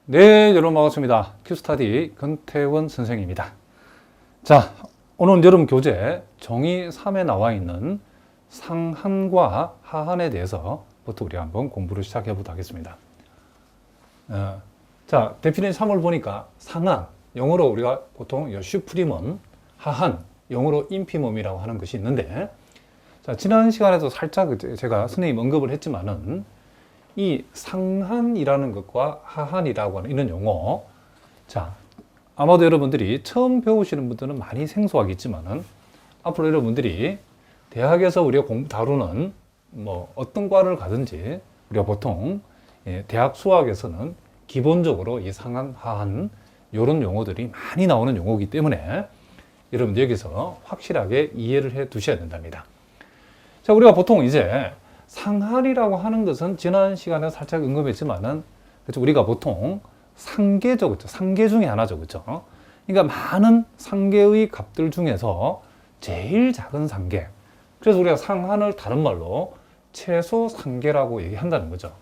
네, 여러분 반갑습니다. 큐스타디 권태원 선생입니다. 자, 오늘 여러분 교재 정의 3에 나와 있는 상한과 하한에 대해서부터 우리 한번 공부를 시작해 보도록 하겠습니다. 자, 데피니션 3을 보니까 상한, 영어로 우리가 보통 슈프리멈, 하한, 영어로 인피멈이라고 하는 것이 있는데, 자, 지난 시간에도 살짝 제가 선생님 언급을 했지만은 이 상한이라는 것과 하한이라고 하는 이런 용어, 자, 아마도 여러분들이 처음 배우시는 분들은 많이 생소하겠지만은 앞으로 여러분들이 대학에서 우리가 다루는 뭐 어떤 과를 가든지 우리가 보통 대학 수학에서는 기본적으로 이 상한, 하한 이런 용어들이 많이 나오는 용어이기 때문에 여러분들 여기서 확실하게 이해를 해 두셔야 된답니다. 자, 우리가 보통 이제 상한이라고 하는 것은 지난 시간에 살짝 언급했지만은, 그렇죠? 우리가 보통 상계죠, 그렇죠? 상계 중에 하나죠, 그렇죠? 그러니까 많은 상계의 값들 중에서 제일 작은 상계. 그래서 우리가 상한을 다른 말로 최소 상계라고 얘기한다는 거죠.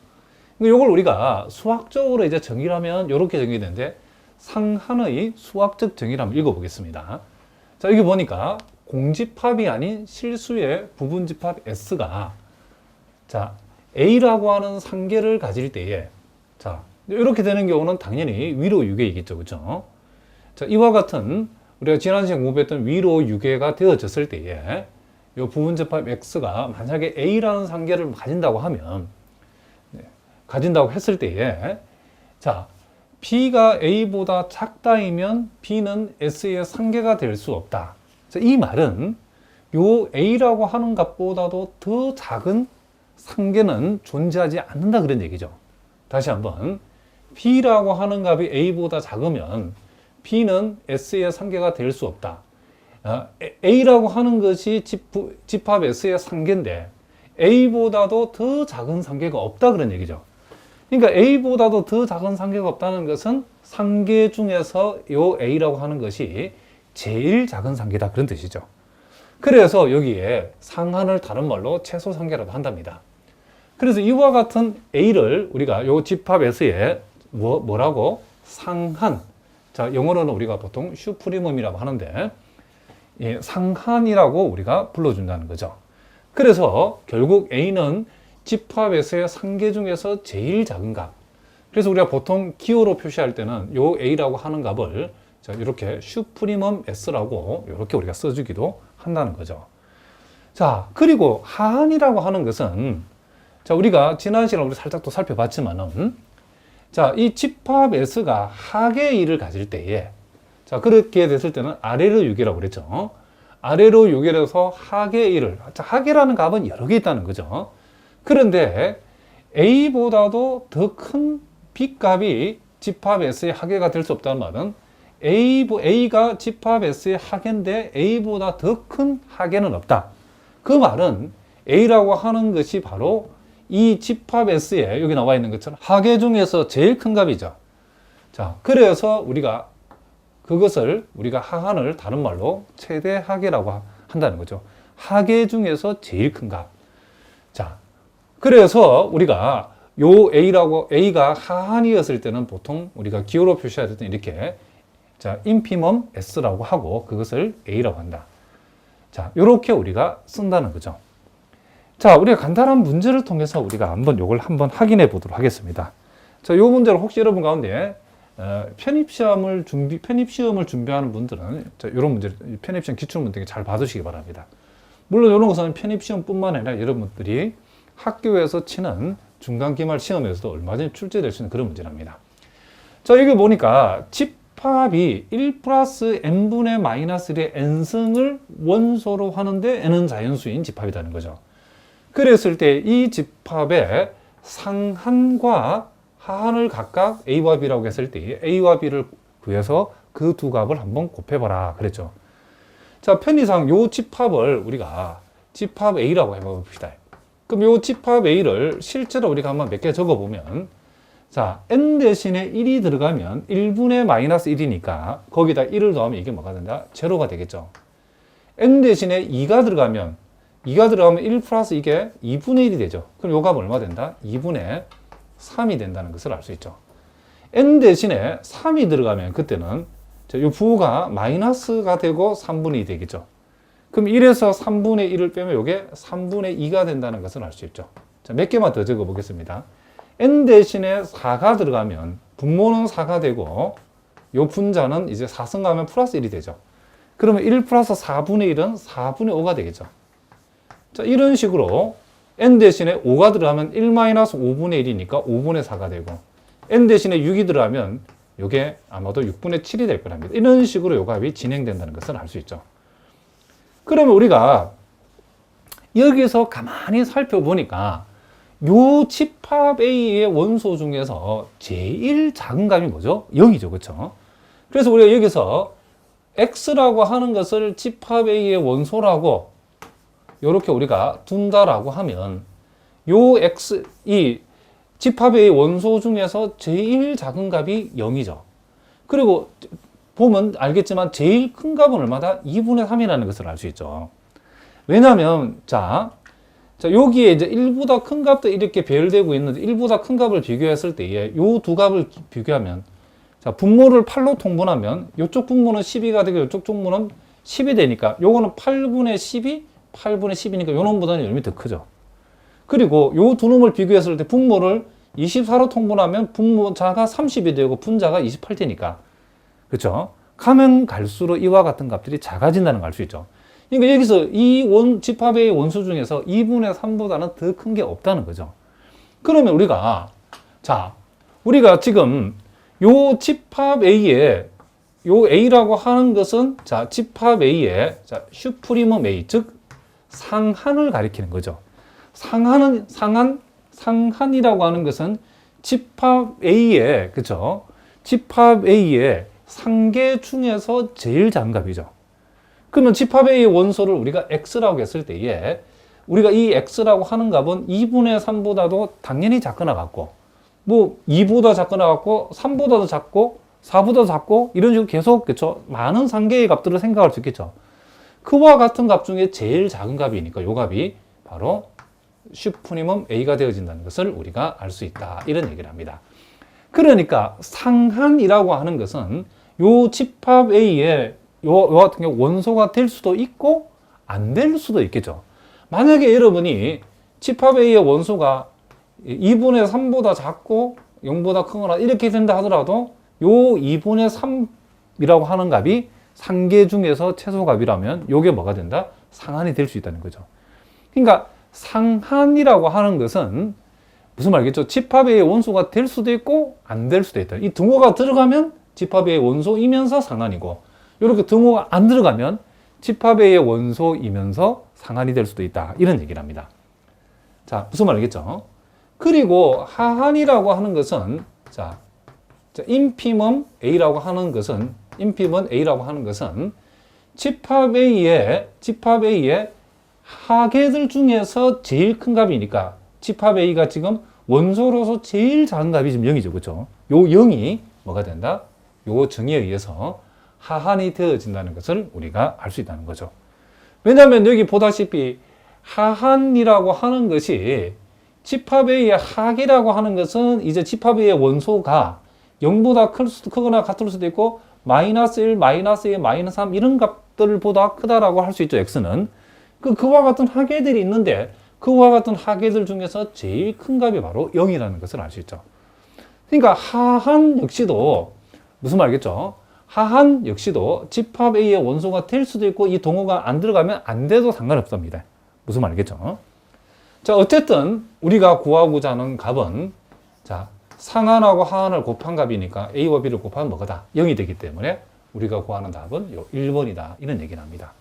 이걸 우리가 수학적으로 이제 정의를 하면 이렇게 정의되는데, 상한의 수학적 정의를 한번 읽어보겠습니다. 자, 여기 보니까 공집합이 아닌 실수의 부분집합 S가, 자, A라고 하는 상계를 가질 때에, 자, 이렇게 되는 경우는 당연히 위로 유계이겠죠, 그렇죠? 자, 이와 같은 우리가 지난 시간에 공부했던 위로 유계가 되어졌을 때에 이 부분집합 X가 만약에 A라는 상계를 가진다고 하면, 가진다고 했을 때에, 자, B가 A보다 작다이면 B는 S의 상계가 될 수 없다. 자, 이 말은 요 A라고 하는 값보다도 더 작은 상계는 존재하지 않는다 그런 얘기죠. 다시 한번, B라고 하는 값이 A보다 작으면 B는 S의 상계가 될 수 없다. A라고 하는 것이 집합 S의 상계인데 A보다도 더 작은 상계가 없다 그런 얘기죠. 그러니까 A보다도 더 작은 상계가 없다는 것은 상계 중에서 요 A라고 하는 것이 제일 작은 상계다 그런 뜻이죠. 그래서 여기에 상한을 다른 말로 최소 상계라고 한답니다. 그래서 이와 같은 A를 우리가 요 집합 S에 뭐라고? 상한. 자, 영어로는 우리가 보통 슈프리멈이라고 하는데, 예, 상한이라고 우리가 불러준다는 거죠. 그래서 결국 A는 집합 S의 상계 중에서 제일 작은 값. 그래서 우리가 보통 기호로 표시할 때는 요 A라고 하는 값을, 자, 이렇게 슈프리멈 S라고 이렇게 우리가 써주기도 한다는 거죠. 자, 그리고 하한이라고 하는 것은, 자, 우리가 지난 시간에 우리 살짝 또 살펴봤지만은, 자, 이 집합 S가 하계 A를 가질 때에, 자, 그렇게 됐을 때는 아래로 유계라고 그랬죠. 아래로 유계해서 하계 A를, 자, 하계라는 값은 여러 개 있다는 거죠. 그런데 A보다도 더 큰 B 값이 집합 S의 하계가 될 수 없다는 말은 A가 집합 S의 하계인데 A보다 더 큰 하계는 없다. 그 말은 A라고 하는 것이 바로 이 집합 S에 여기 나와 있는 것처럼 하계 중에서 제일 큰 값이죠. 자, 그래서 우리가 그것을 우리가 하한을 다른 말로 최대 하계라고 한다는 거죠. 하계 중에서 제일 큰 값. 자, 그래서 우리가 요 A가 하한이었을 때는 보통 우리가 기호로 표시할 때는 이렇게, 자, 인피멈 S라고 하고 그것을 A라고 한다. 자, 요렇게 우리가 쓴다는 거죠. 자, 우리가 간단한 문제를 통해서 우리가 요걸 한번 확인해 보도록 하겠습니다. 자, 요 문제를 혹시 여러분 가운데 편입시험을 준비하는 분들은, 자, 요런 문제, 편입시험 기출문제 잘 봐두시기 바랍니다. 물론 이런 것은 편입시험뿐만 아니라 여러분들이 학교에서 치는 중간 기말 시험에서도 얼마 전에 출제될 수 있는 그런 문제랍니다. 자, 여기 보니까 집합이 1 플러스 n분의 마이너스 1의 n승을 원소로 하는데 n은 자연수인 집합이라는 거죠. 그랬을 때 이 집합의 상한과 하한을 각각 A와 B라고 했을 때 A와 B를 구해서 그 두 값을 한번 곱해봐라 그랬죠. 자, 편의상 요 집합을 우리가 집합 A라고 해봅시다. 그럼 요 집합 A를 실제로 우리가 한번 몇 개 적어보면, 자, n 대신에 1이 들어가면 1분의 마이너스 1이니까 거기다 1을 더하면 이게 뭐가 된다? 제로가 되겠죠. n 대신에 2가 들어가면 1 플러스 이게 2분의 1이 되죠. 그럼 요 값 얼마 된다? 2분의 3이 된다는 것을 알 수 있죠. n 대신에 3이 들어가면 그때는 이 부호가 마이너스가 되고 3분의 2 되겠죠. 그럼 1에서 3분의 1을 빼면 이게 3분의 2가 된다는 것을 알 수 있죠. 자, 몇 개만 더 적어 보겠습니다. n 대신에 4가 들어가면 분모는 4가 되고 요 분자는 이제 4승가하면 플러스 1이 되죠. 그러면 1 플러스 4분의 1은 4분의 5가 되겠죠. 자, 이런 식으로 n 대신에 5가 들어가면 1 마이너스 5분의 1이니까 5분의 4가 되고 n 대신에 6이 들어가면 이게 아마도 6분의 7이 될 거랍니다. 이런 식으로 요 값이 진행된다는 것을 알 수 있죠. 그러면 우리가 여기서 가만히 살펴보니까 요 집합 A의 원소 중에서 제일 작은 값이 뭐죠? 0이죠. 그렇죠? 그래서 우리가 여기서 X라고 하는 것을 집합 A의 원소라고 이렇게 우리가 둔다라고 하면 요 X, 이 집합 A의 원소 중에서 제일 작은 값이 0이죠. 그리고 보면 알겠지만 제일 큰 값은 얼마다? 2분의 3이라는 것을 알 수 있죠. 왜냐하면 자 여기에 이제 1보다 큰 값도 이렇게 배열되고 있는데 1보다 큰 값을 비교했을 때에 요 두 값을 비교하면 자 분모를 8로 통분하면 이쪽 분모는 12가 되고 이쪽 분모는 10이 되니까 요거는 8분의 12, 8분의 10이니까 요 놈보다는 요놈이 더 크죠. 그리고 요 두 놈을 비교했을 때 분모를 24로 통분하면 분모자가 30이 되고 분자가 28 되니까 그렇죠? 가면 갈수록 이와 같은 값들이 작아진다는 걸 알 수 있죠. 그러니까 여기서 이 집합의 원수 중에서 2분의 3보다는 더 큰 게 없다는 거죠. 그러면 우리가 지금 요 집합 A에 요 A라고 하는 것은 집합 A의 슈프리멈 A, 즉 상한을 가리키는 거죠. 상한이라고 하는 것은 집합 A의 그렇죠? 집합 A의 상계 중에서 제일 작은 값이죠. 그러면 집합 A의 원소를 우리가 X라고 했을 때에 우리가 이 X라고 하는 값은 2분의 3보다도 당연히 작거나 같고 뭐 2보다 작거나 같고 3보다도 작고 4보다도 작고 이런 식으로 계속 그렇죠? 많은 상계의 값들을 생각할 수 있겠죠. 그와 같은 값 중에 제일 작은 값이니까 요 값이 바로 슈프리멈 A가 되어진다는 것을 우리가 알 수 있다. 이런 얘기를 합니다. 그러니까 상한이라고 하는 것은 요 집합 A의 요 같은 경우 원소가 될 수도 있고 안 될 수도 있겠죠. 만약에 여러분이 집합 A의 원소가 2분의 3보다 작고 0보다 크거나 이렇게 된다 하더라도 요 2분의 3이라고 하는 값이 상계 중에서 최소값이라면 요게 뭐가 된다? 상한이 될 수 있다는 거죠. 그러니까 상한이라고 하는 것은 무슨 말이겠죠? 집합 A의 원소가 될 수도 있고 안 될 수도 있다. 이 등호가 들어가면 집합 A의 원소이면서 상한이고 이렇게 등호가 안 들어가면 집합 A의 원소이면서 상한이 될 수도 있다. 이런 얘기를 합니다. 자, 무슨 말이겠죠? 그리고 하한이라고 하는 것은 인피멈 A라고 하는 것은 집합 A의 하계들 중에서 제일 큰 값이니까 집합 A가 지금 원소로서 제일 작은 값이 지금 0이죠. 그렇죠? 요 0이 뭐가 된다? 요 정의에 의해서 하한이 되어진다는 것을 우리가 알 수 있다는 거죠. 왜냐하면 여기 보다시피 하한이라고 하는 것이 집합 A의 하계라고 하는 것은 이제 집합 A의 원소가 0보다 크거나 같을 수도 있고 마이너스 1, 마이너스 2, 마이너스 3 이런 값들보다 크다라고 할 수 있죠. X는. 그와 같은 하계들이 있는데 그와 같은 하계들 중에서 제일 큰 값이 바로 0이라는 것을 알 수 있죠. 그러니까 하한 역시도 무슨 말이겠죠? 하한 역시도 집합 A의 원소가 될 수도 있고 이 동호가 안 들어가면 안 돼도 상관없습니다. 무슨 말이겠죠? 자, 어쨌든 우리가 구하고자 하는 값은 상한하고 하한을 곱한 값이니까 A와 B를 곱하면 뭐가다? 0이 되기 때문에 우리가 구하는 답은 요 1번이다. 이런 얘기를 합니다.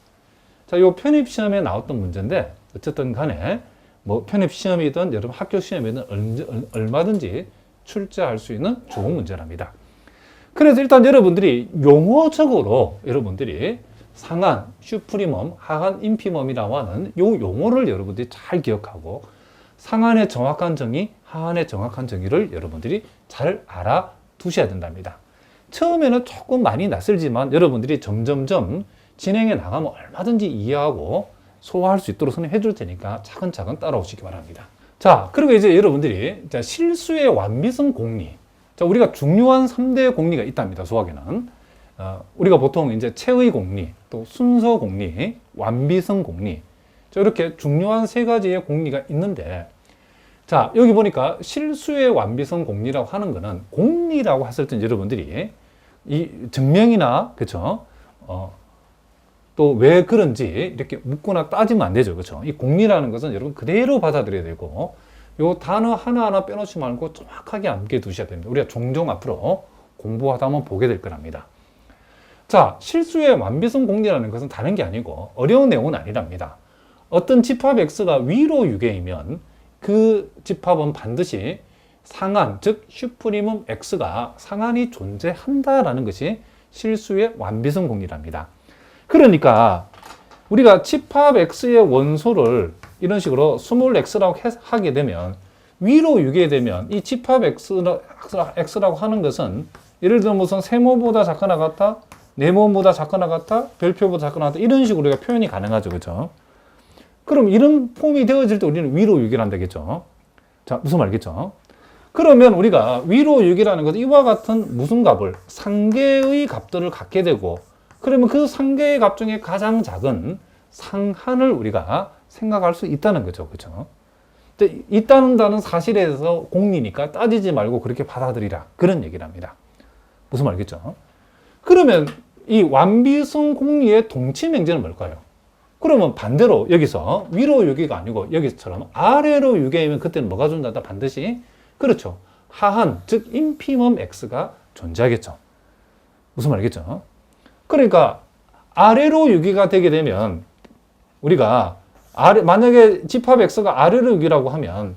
자, 요 편입시험에 나왔던 문제인데 어쨌든 간에 뭐 편입시험이든 여러분 학교 시험이든 얼마든지 출제할 수 있는 좋은 문제랍니다. 그래서 일단 여러분들이 용어적으로 여러분들이 상한, 슈프리멈, 하한, 인피멈이라고 하는 요 용어를 여러분들이 잘 기억하고 상한의 정확한 정의, 하한의 정확한 정의를 여러분들이 잘 알아두셔야 된답니다. 처음에는 조금 많이 낯설지만 여러분들이 점점점 진행해 나가면 얼마든지 이해하고 소화할 수 있도록 선생님이 해줄 테니까 차근차근 따라오시기 바랍니다. 자, 그리고 이제 여러분들이 실수의 완미성 공리. 자, 우리가 중요한 3대 공리가 있답니다. 수학에는. 우리가 보통 이제 체의 공리, 또 순서 공리, 완비성 공리. 자, 이렇게 중요한 3가지의 공리가 있는데, 자, 여기 보니까 실수의 완비성 공리라고 하는 거는 공리라고 했을 때 여러분들이 이 증명이나, 그쵸? 또 왜 그런지 이렇게 묻거나 따지면 안 되죠. 그쵸? 이 공리라는 것은 여러분 그대로 받아들여야 되고, 요 단어 하나하나 빼놓지 말고 정확하게 암기해 두셔야 됩니다. 우리가 종종 앞으로 공부하다 보면 보게 될 거랍니다. 자, 실수의 완비성 공리라는 것은 다른 게 아니고 어려운 내용은 아니랍니다. 어떤 집합 x가 위로 유계이면 그 집합은 반드시 상한, 즉 슈프림um x가 상한이 존재한다라는 것이 실수의 완비성 공리랍니다. 그러니까 우리가 집합 x의 원소를 이런 식으로 스몰 x라고 하게 되면 위로 유계되면 이 집합 x라고 하는 것은 예를 들어 무슨 세모보다 작거나 같다, 네모보다 작거나 같다, 별표보다 작거나 같다 이런 식으로 우리가 표현이 가능하죠. 그렇죠? 그럼 이런 폼이 되어질 때 우리는 위로 유기를 한다겠죠. 자, 무슨 말이겠죠? 그러면 우리가 위로 유기라는 것은 이와 같은 무슨 값을 상계의 값들을 갖게 되고, 그러면 그 상계의 값 중에 가장 작은 상한을 우리가 생각할 수 있다는 거죠. 그렇죠? 있다는 사실에 대해서 공리니까 따지지 말고 그렇게 받아들이라. 그런 얘기를 합니다. 무슨 말이겠죠? 그러면 이 완비성 공리의 동치 명제는 뭘까요? 그러면 반대로 여기서 위로 유기가 아니고 여기처럼 아래로 유기하면 그때는 뭐가 존재한다? 반드시 그렇죠. 하한, 즉 인피멈 x가 존재하겠죠. 무슨 말이겠죠? 그러니까 아래로 유기가 되게 되면 우리가 만약에 집합 x가 아래로 유기라고 하면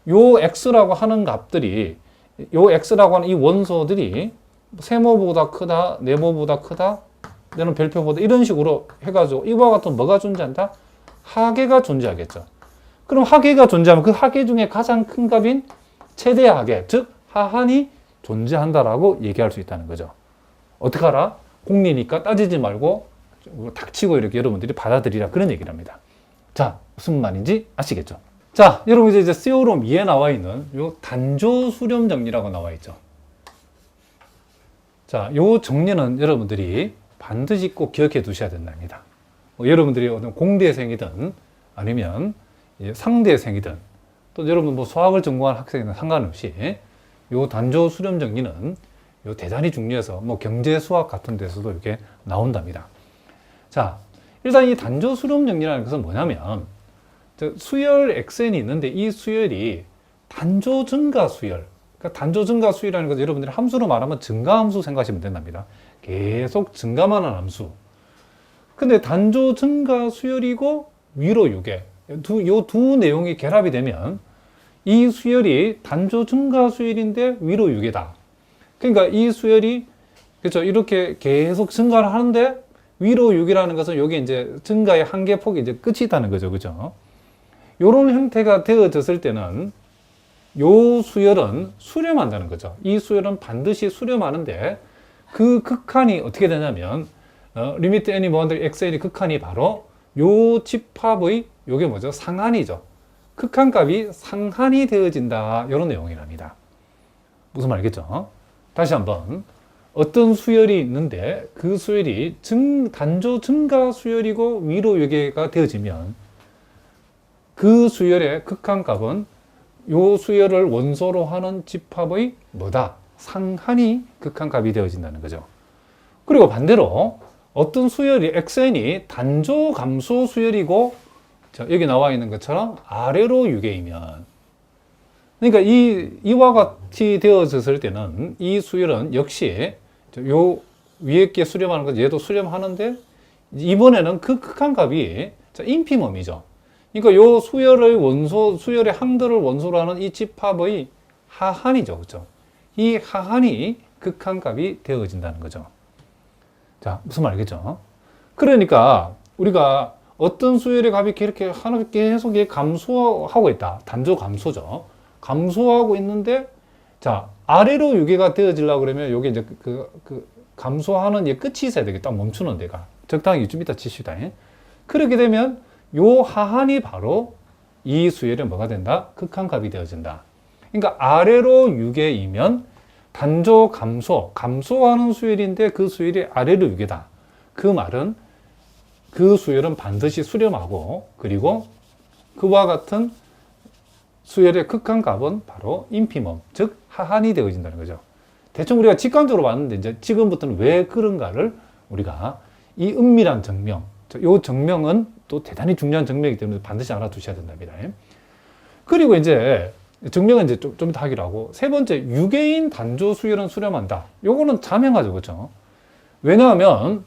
요 x라고 하는 값들이 요 x라고 하는 이 원소들이 세모보다 크다, 네모보다 크다, 내는 별표보다 이런 식으로 해가지고 이와 같은 뭐가 존재한다? 하계가 존재하겠죠. 그럼 하계가 존재하면 그 하계 중에 가장 큰 값인 최대 하계, 즉 하한이 존재한다라고 얘기할 수 있다는 거죠. 어떻게 알아? 공리니까 따지지 말고 닥치고 이렇게 여러분들이 받아들이라 그런 얘기를 합니다. 자, 무슨 말인지 아시겠죠? 자, 여러분 이제 세오롬 2에 나와 있는 요 단조 수렴 정리라고 나와 있죠. 자, 요 정리는 여러분들이 반드시 꼭 기억해 두셔야 된답니다. 여러분들이 어떤 공대생이든 아니면 상대생이든 또 여러분 뭐 수학을 전공한 학생이든 상관없이 요 단조 수렴 정리는 요 대단히 중요해서 뭐 경제 수학 같은 데서도 이렇게 나온답니다. 자, 일단 이 단조 수렴 정리라는 것은 뭐냐면 수열 xn이 있는데 이 수열이 단조 증가 수열, 그러니까 단조 증가 수열이라는 것은 여러분들이 함수로 말하면 증가함수 생각하시면 된답니다. 계속 증가만 하는 함수. 근데 단조 증가 수열이고 위로 유계, 요 두 내용이 결합이 되면 이 수열이 단조 증가 수열인데 위로 유계다. 그러니까 이 수열이 그렇죠, 이렇게 계속 증가를 하는데 위로 유기라는 것은 여기 이제 증가의 한계폭이 이제 끝이 있다는 거죠. 그죠? 요런 형태가 되어졌을 때는 요 수열은 수렴한다는 거죠. 이 수열은 반드시 수렴하는데 그 극한이 어떻게 되냐면 리미트 n이 무한대로 xn의 극한이 바로 요 집합의 요게 뭐죠? 상한이죠. 극한값이 상한이 되어진다. 이런 내용이랍니다. 무슨 말이겠죠? 다시 한번 어떤 수열이 있는데 그 수열이 단조 증가 수열이고 위로 유계가 되어지면 그 수열의 극한값은 요 수열을 원소로 하는 집합의 뭐다? 상한이 극한값이 되어진다는 거죠. 그리고 반대로 어떤 수열이 xn이 단조 감소 수열이고 여기 나와 있는 것처럼 아래로 유계이면, 그러니까 이와 같이 되어졌을 때는 이 수열은 역시 요 위에 게 수렴하는 것 얘도 수렴하는데 이번에는 그 극한값이 인피멈이죠. 그러니까 요 수열의 항들을 원소로 하는 이 집합의 하한이죠. 그렇죠? 이 하한이 극한값이 되어진다는 거죠. 자, 무슨 말이겠죠? 그러니까 우리가 어떤 수열의 값이 이렇게 하나 계속 감소하고 있다. 단조 감소죠. 감소하고 있는데, 자, 아래로 유계가 되어지려고 그러면 여기 이제 그 감소하는 끝이 있어야 되겠다. 멈추는 데가. 적당히 좀 이따 치시다. 그렇게 되면 요 하한이 바로 이 수열의 뭐가 된다? 극한값이 되어진다. 그러니까 아래로 유계이면 단조 감소, 감소하는 수열인데 그 수열이 아래로 유계다. 그 말은 그 수열은 반드시 수렴하고 그리고 그와 같은 수열의 극한값은 바로 인피멈, 즉 하한이 되어진다는 거죠. 대충 우리가 직관적으로 봤는데 이제 지금부터는 왜 그런가를 우리가 이 은밀한 증명, 이 증명은 또 대단히 중요한 증명이기 때문에 반드시 알아두셔야 된답니다. 그리고 이제 증명은 이제 좀 이따 하기로 하고, 세 번째, 유계인 단조 수열은 수렴한다. 요거는 자명하죠, 그렇죠? 왜냐하면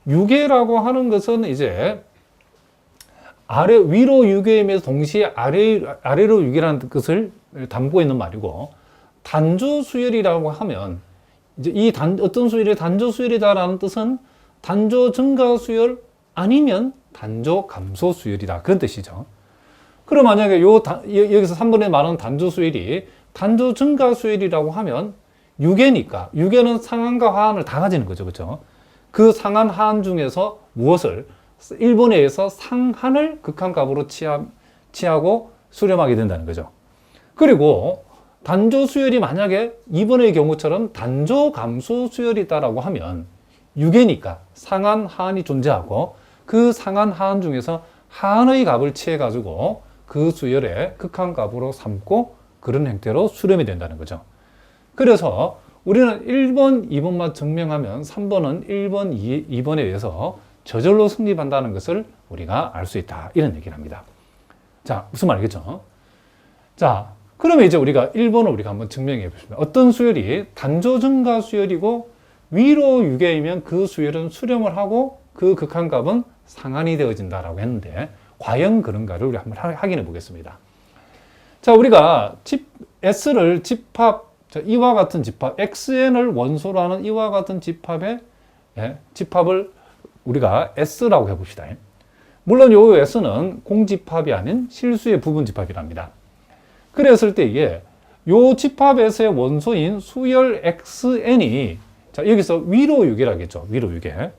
유계라고 하는 것은 이제 위로 유계임에서 동시에 아래로 유계라는 것을 담고 있는 말이고, 단조 수열이라고 하면 이제 어떤 수열이 단조 수열이다라는 뜻은 단조 증가 수열 아니면 단조 감소 수열이다, 그런 뜻이죠. 그럼 만약에 여기서 3번에 말하는 단조 수열이 단조 증가 수열이라고 하면 유계니까, 유계는 상한과 하한을 다 가지는 거죠, 그렇죠? 그 상한 하한 중에서 무엇을 1번에 의해서 상한을 극한값으로 취하고 수렴하게 된다는 거죠. 그리고 단조 수열이 만약에 2번의 경우처럼 단조 감소 수열이다라고 하면 유계니까 상한 하한이 존재하고 그 상한 하한 중에서 하한의 값을 취해 가지고 그 수열의 극한값으로 삼고 그런 형태로 수렴이 된다는 거죠. 그래서 우리는 1번, 2번만 증명하면 3번은 1번, 2번에 의해서 저절로 성립한다는 것을 우리가 알 수 있다, 이런 얘기를 합니다. 자, 무슨 말이겠죠? 자, 그러면 이제 우리가 1번을 우리가 한번 증명해 보겠습니다. 어떤 수열이 단조 증가 수열이고 위로 유계이면 그 수열은 수렴을 하고 그 극한값은 상한이 되어진다라고 했는데 과연 그런가를 우리 한번 확인해 보겠습니다. 자, 우리가 S를 집합, 이와 같은 집합, XN을 원소로 하는 이와 같은 집합의 집합을 우리가 S라고 해봅시다. 물론 요 S는 공집합이 아닌 실수의 부분집합이랍니다. 그랬을 때 이게 요 집합에서의 원소인 수열 XN이, 자, 여기서 위로 유계라겠죠. 위로 유계.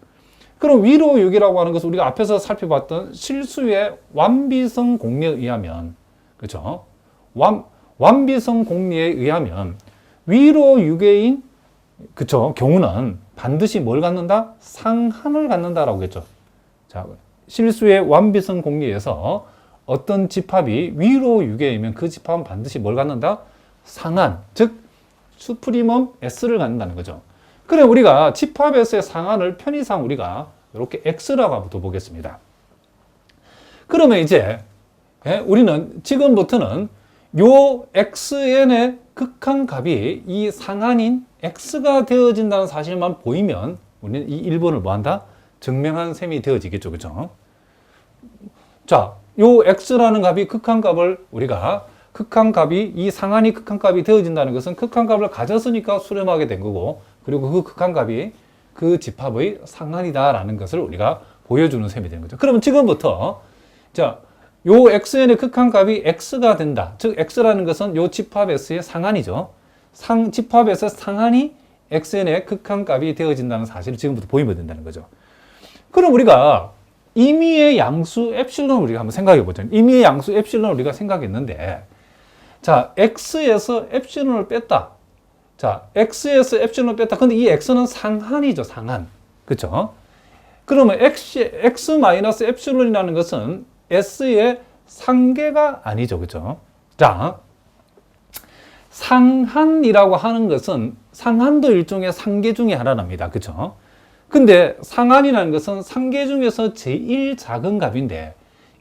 그럼 위로 유계라고 하는 것은 우리가 앞에서 살펴봤던 실수의 완비성 공리에 의하면, 그렇죠? 완비성 공리에 의하면 위로 유계인, 그렇죠? 경우는 반드시 뭘 갖는다? 상한을 갖는다라고 했죠. 자, 실수의 완비성 공리에서 어떤 집합이 위로 유계이면 그 집합은 반드시 뭘 갖는다? 상한, 즉 수프리멈 S를 갖는다는 거죠. 그래, 우리가 집합에서의 상한을 편의상 우리가 이렇게 X라고 한번 둬보겠습니다. 그러면 이제 우리는 지금부터는 요 XN의 극한값이 이 상한인 X가 되어진다는 사실만 보이면 우리는 이 1번을 뭐한다? 증명한 셈이 되어지겠죠, 그렇죠? 자, 요 X라는 값이 극한값을 우리가 극한값이 이 상한이 극한값이 되어진다는 것은 극한값을 가졌으니까 수렴하게 된 거고, 그리고 그 극한값이 그 집합의 상한이다라는 것을 우리가 보여주는 셈이 되는 거죠. 그러면 지금부터 자, 요 xn의 극한값이 x가 된다. 즉 x라는 것은 요 집합 s의 상한이죠. 집합 s의 상한이 xn의 극한값이 되어진다는 사실을 지금부터 보이면 된다는 거죠. 그럼 우리가 임의의 양수 엡실론을 우리가 한번 생각해 보죠. 임의의 양수 엡실론을 우리가 생각했는데, 자, x에서 엡실론을 뺐다. 자, x에서 엡실론을 뺐다. 근데 이 x는 상한이죠, 상한. 그렇죠? 그러면 x 마이너스 엡실론이라는 것은 s의 상계가 아니죠, 그렇죠? 자, 상한이라고 하는 것은 상한도 일종의 상계 중에 하나랍니다, 그렇죠? 근데 상한이라는 것은 상계 중에서 제일 작은 값인데,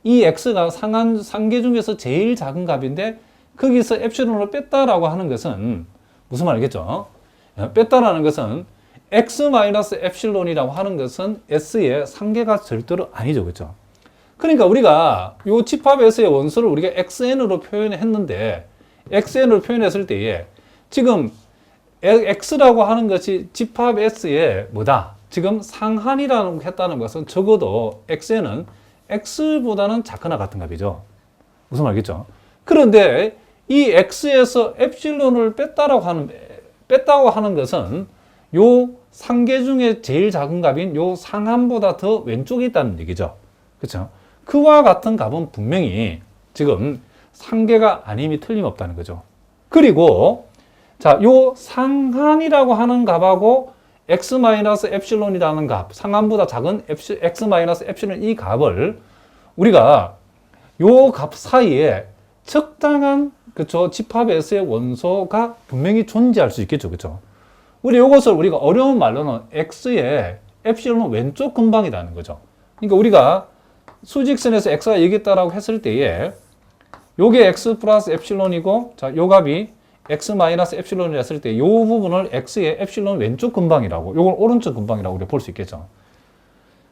이 x가 상계 중에서 제일 작은 값인데 거기서 엡실론을 뺐다라고 하는 것은 무슨 말이겠죠? 뺐다라는 것은 x-엡실론이라고 하는 것은 s의 상계가 절대로 아니죠, 그렇죠? 그러니까 우리가 이 집합에서의 원소를 우리가 xn으로 표현했는데, xn으로 표현했을 때에 지금 x라고 하는 것이 집합 s의 뭐다? 지금 상한이라고 했다는 것은 적어도 xn은 x보다는 작거나 같은 값이죠. 무슨 말이겠죠? 그런데 이 x에서 엡실론을 뺐다고 하는 것은 요 상계 중에 제일 작은 값인 요 상한보다 더 왼쪽에 있다는 얘기죠. 그렇죠? 그와 같은 값은 분명히 지금 상계가 아님이 틀림없다는 거죠. 그리고 자, 요 상한이라고 하는 값하고 x-엡실론이라는 값, 상한보다 작은 x-엡실론 이 값을 우리가 요 값 사이에 적당한 그쵸 집합 S의 원소가 분명히 존재할 수 있겠죠, 그쵸? 우리 이것을 우리가 어려운 말로는 x의 엡실론 왼쪽 근방이라는 거죠. 그러니까 우리가 수직선에서 x가 여기 있다라고 했을 때에 요게 x 플러스 엡실론이고, 자, 요 값이 x 마이너스 엡실론이라 했을 때 요 부분을 x의 엡실론 왼쪽 근방이라고, 요걸 오른쪽 근방이라고 우리가 볼 수 있겠죠.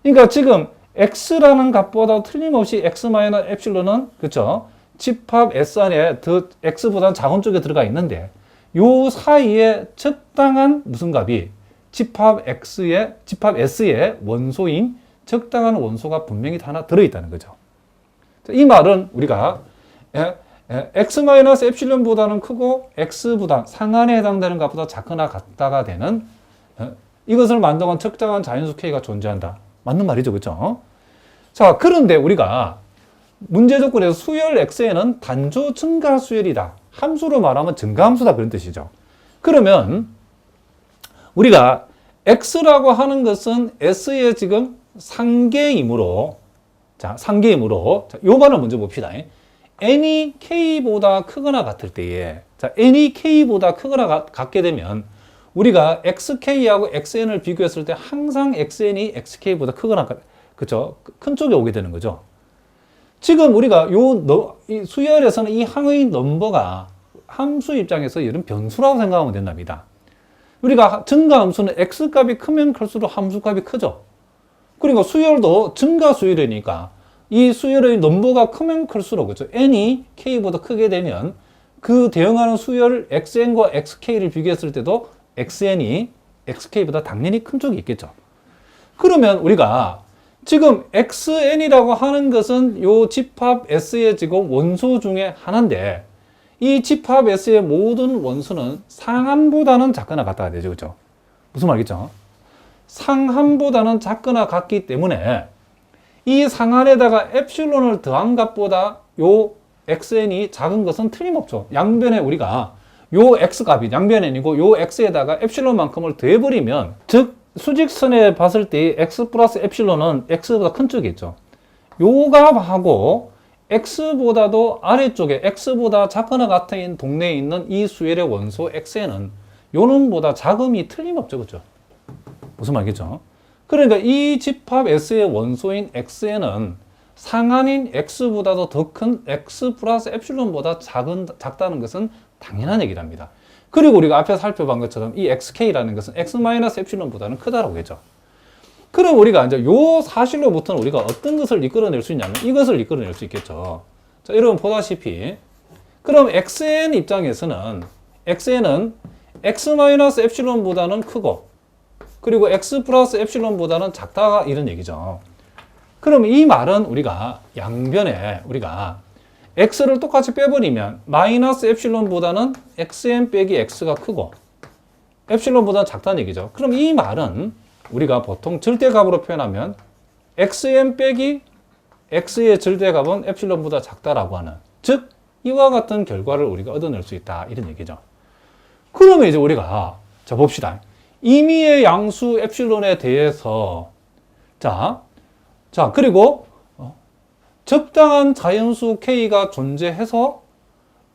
그러니까 지금 x라는 값보다 틀림없이 x 마이너스 엡실론은 그쵸? 집합 S 안에 더 x보다는 작은 쪽에 들어가 있는데 요 사이에 적당한 무슨 값이 집합 S의 원소인 적당한 원소가 분명히 하나 들어있다는 거죠. 이 말은 우리가 x-엡실론보다는 크고 x보다 상한에 해당되는 값보다 작거나 같다가 되는 이것을 만들어간 적당한 자연수 K가 존재한다. 맞는 말이죠, 그렇죠? 자, 그런데 우리가 문제 조건에서 수열 x에는 단조 증가 수열이다. 함수로 말하면 증가함수다 그런 뜻이죠. 그러면 우리가 x라고 하는 것은 s의 지금 상계이므로, 자, 상계이므로, 자, 요 말을 먼저 봅시다. n이 k보다 크거나 같을 때에, 자, n이 k보다 크거나 같게 되면 우리가 xk하고 xn을 비교했을 때 항상 xn이 xk보다 크거나, 그쵸? 큰 쪽에 오게 되는 거죠. 지금 우리가 이 수열에서는 이 항의 넘버가 함수 입장에서 이런 변수라고 생각하면 된답니다. 우리가 증가함수는 x값이 크면 클수록 함수값이 크죠. 그리고 수열도 증가 수열이니까 이 수열의 넘버가 크면 클수록, 그렇죠? n이 k보다 크게 되면 그 대응하는 수열 xn과 xk를 비교했을 때도 xn이 xk보다 당연히 큰 쪽이 있겠죠. 그러면 우리가 지금 xn이라고 하는 것은 요 집합 S의 지금 원소 중에 하나인데 이 집합 S의 모든 원소는 상한보다는 작거나 같다가 되죠, 그렇죠? 무슨 말이겠죠? 상한보다는 작거나 같기 때문에 이 상한에다가 엡실론을 더한 값보다 요 xn이 작은 것은 틀림없죠. 양변에 우리가 요 x값이 양변n이고 요 x에다가 엡실론만큼을 더해버리면, 즉 수직선에 봤을 때 x 플러스 엡실론은 x보다 큰 쪽에 있죠. 요 값하고 x보다도 아래쪽에 x보다 작거나 같은 동네에 있는 이 수열의 원소 xn은 요 놈보다 작음이 틀림없죠, 그렇죠? 무슨 말이겠죠? 그러니까 이 집합 S의 원소인 xn은 상한인 x보다도 더 큰 x 플러스 엡실론보다 작다는 것은 당연한 얘기랍니다. 그리고 우리가 앞에 살펴본 것처럼 이 xk라는 것은 x-엡실론보다는 크다라고 했죠. 그럼 우리가 이제 요 사실로부터는 우리가 어떤 것을 이끌어낼 수 있냐면 이것을 이끌어낼 수 있겠죠. 자, 여러분 보다시피 그럼 xn 입장에서는 xn은 x-엡실론보다는 크고 그리고 x 플러스 엡실론보다는 작다 이런 얘기죠. 그럼 이 말은 우리가 양변에 우리가 x를 똑같이 빼버리면 마이너스 엡실론보다는 xn 빼기 x가 크고 엡실론보다는 작다는 얘기죠. 그럼 이 말은 우리가 보통 절대값으로 표현하면 xn 빼기 x의 절대값은 엡실론보다 작다라고 하는, 즉 이와 같은 결과를 우리가 얻어낼 수 있다 이런 얘기죠. 그러면 이제 우리가 자 봅시다. 임의의 양수 엡실론에 대해서 자 그리고 적당한 자연수 k가 존재해서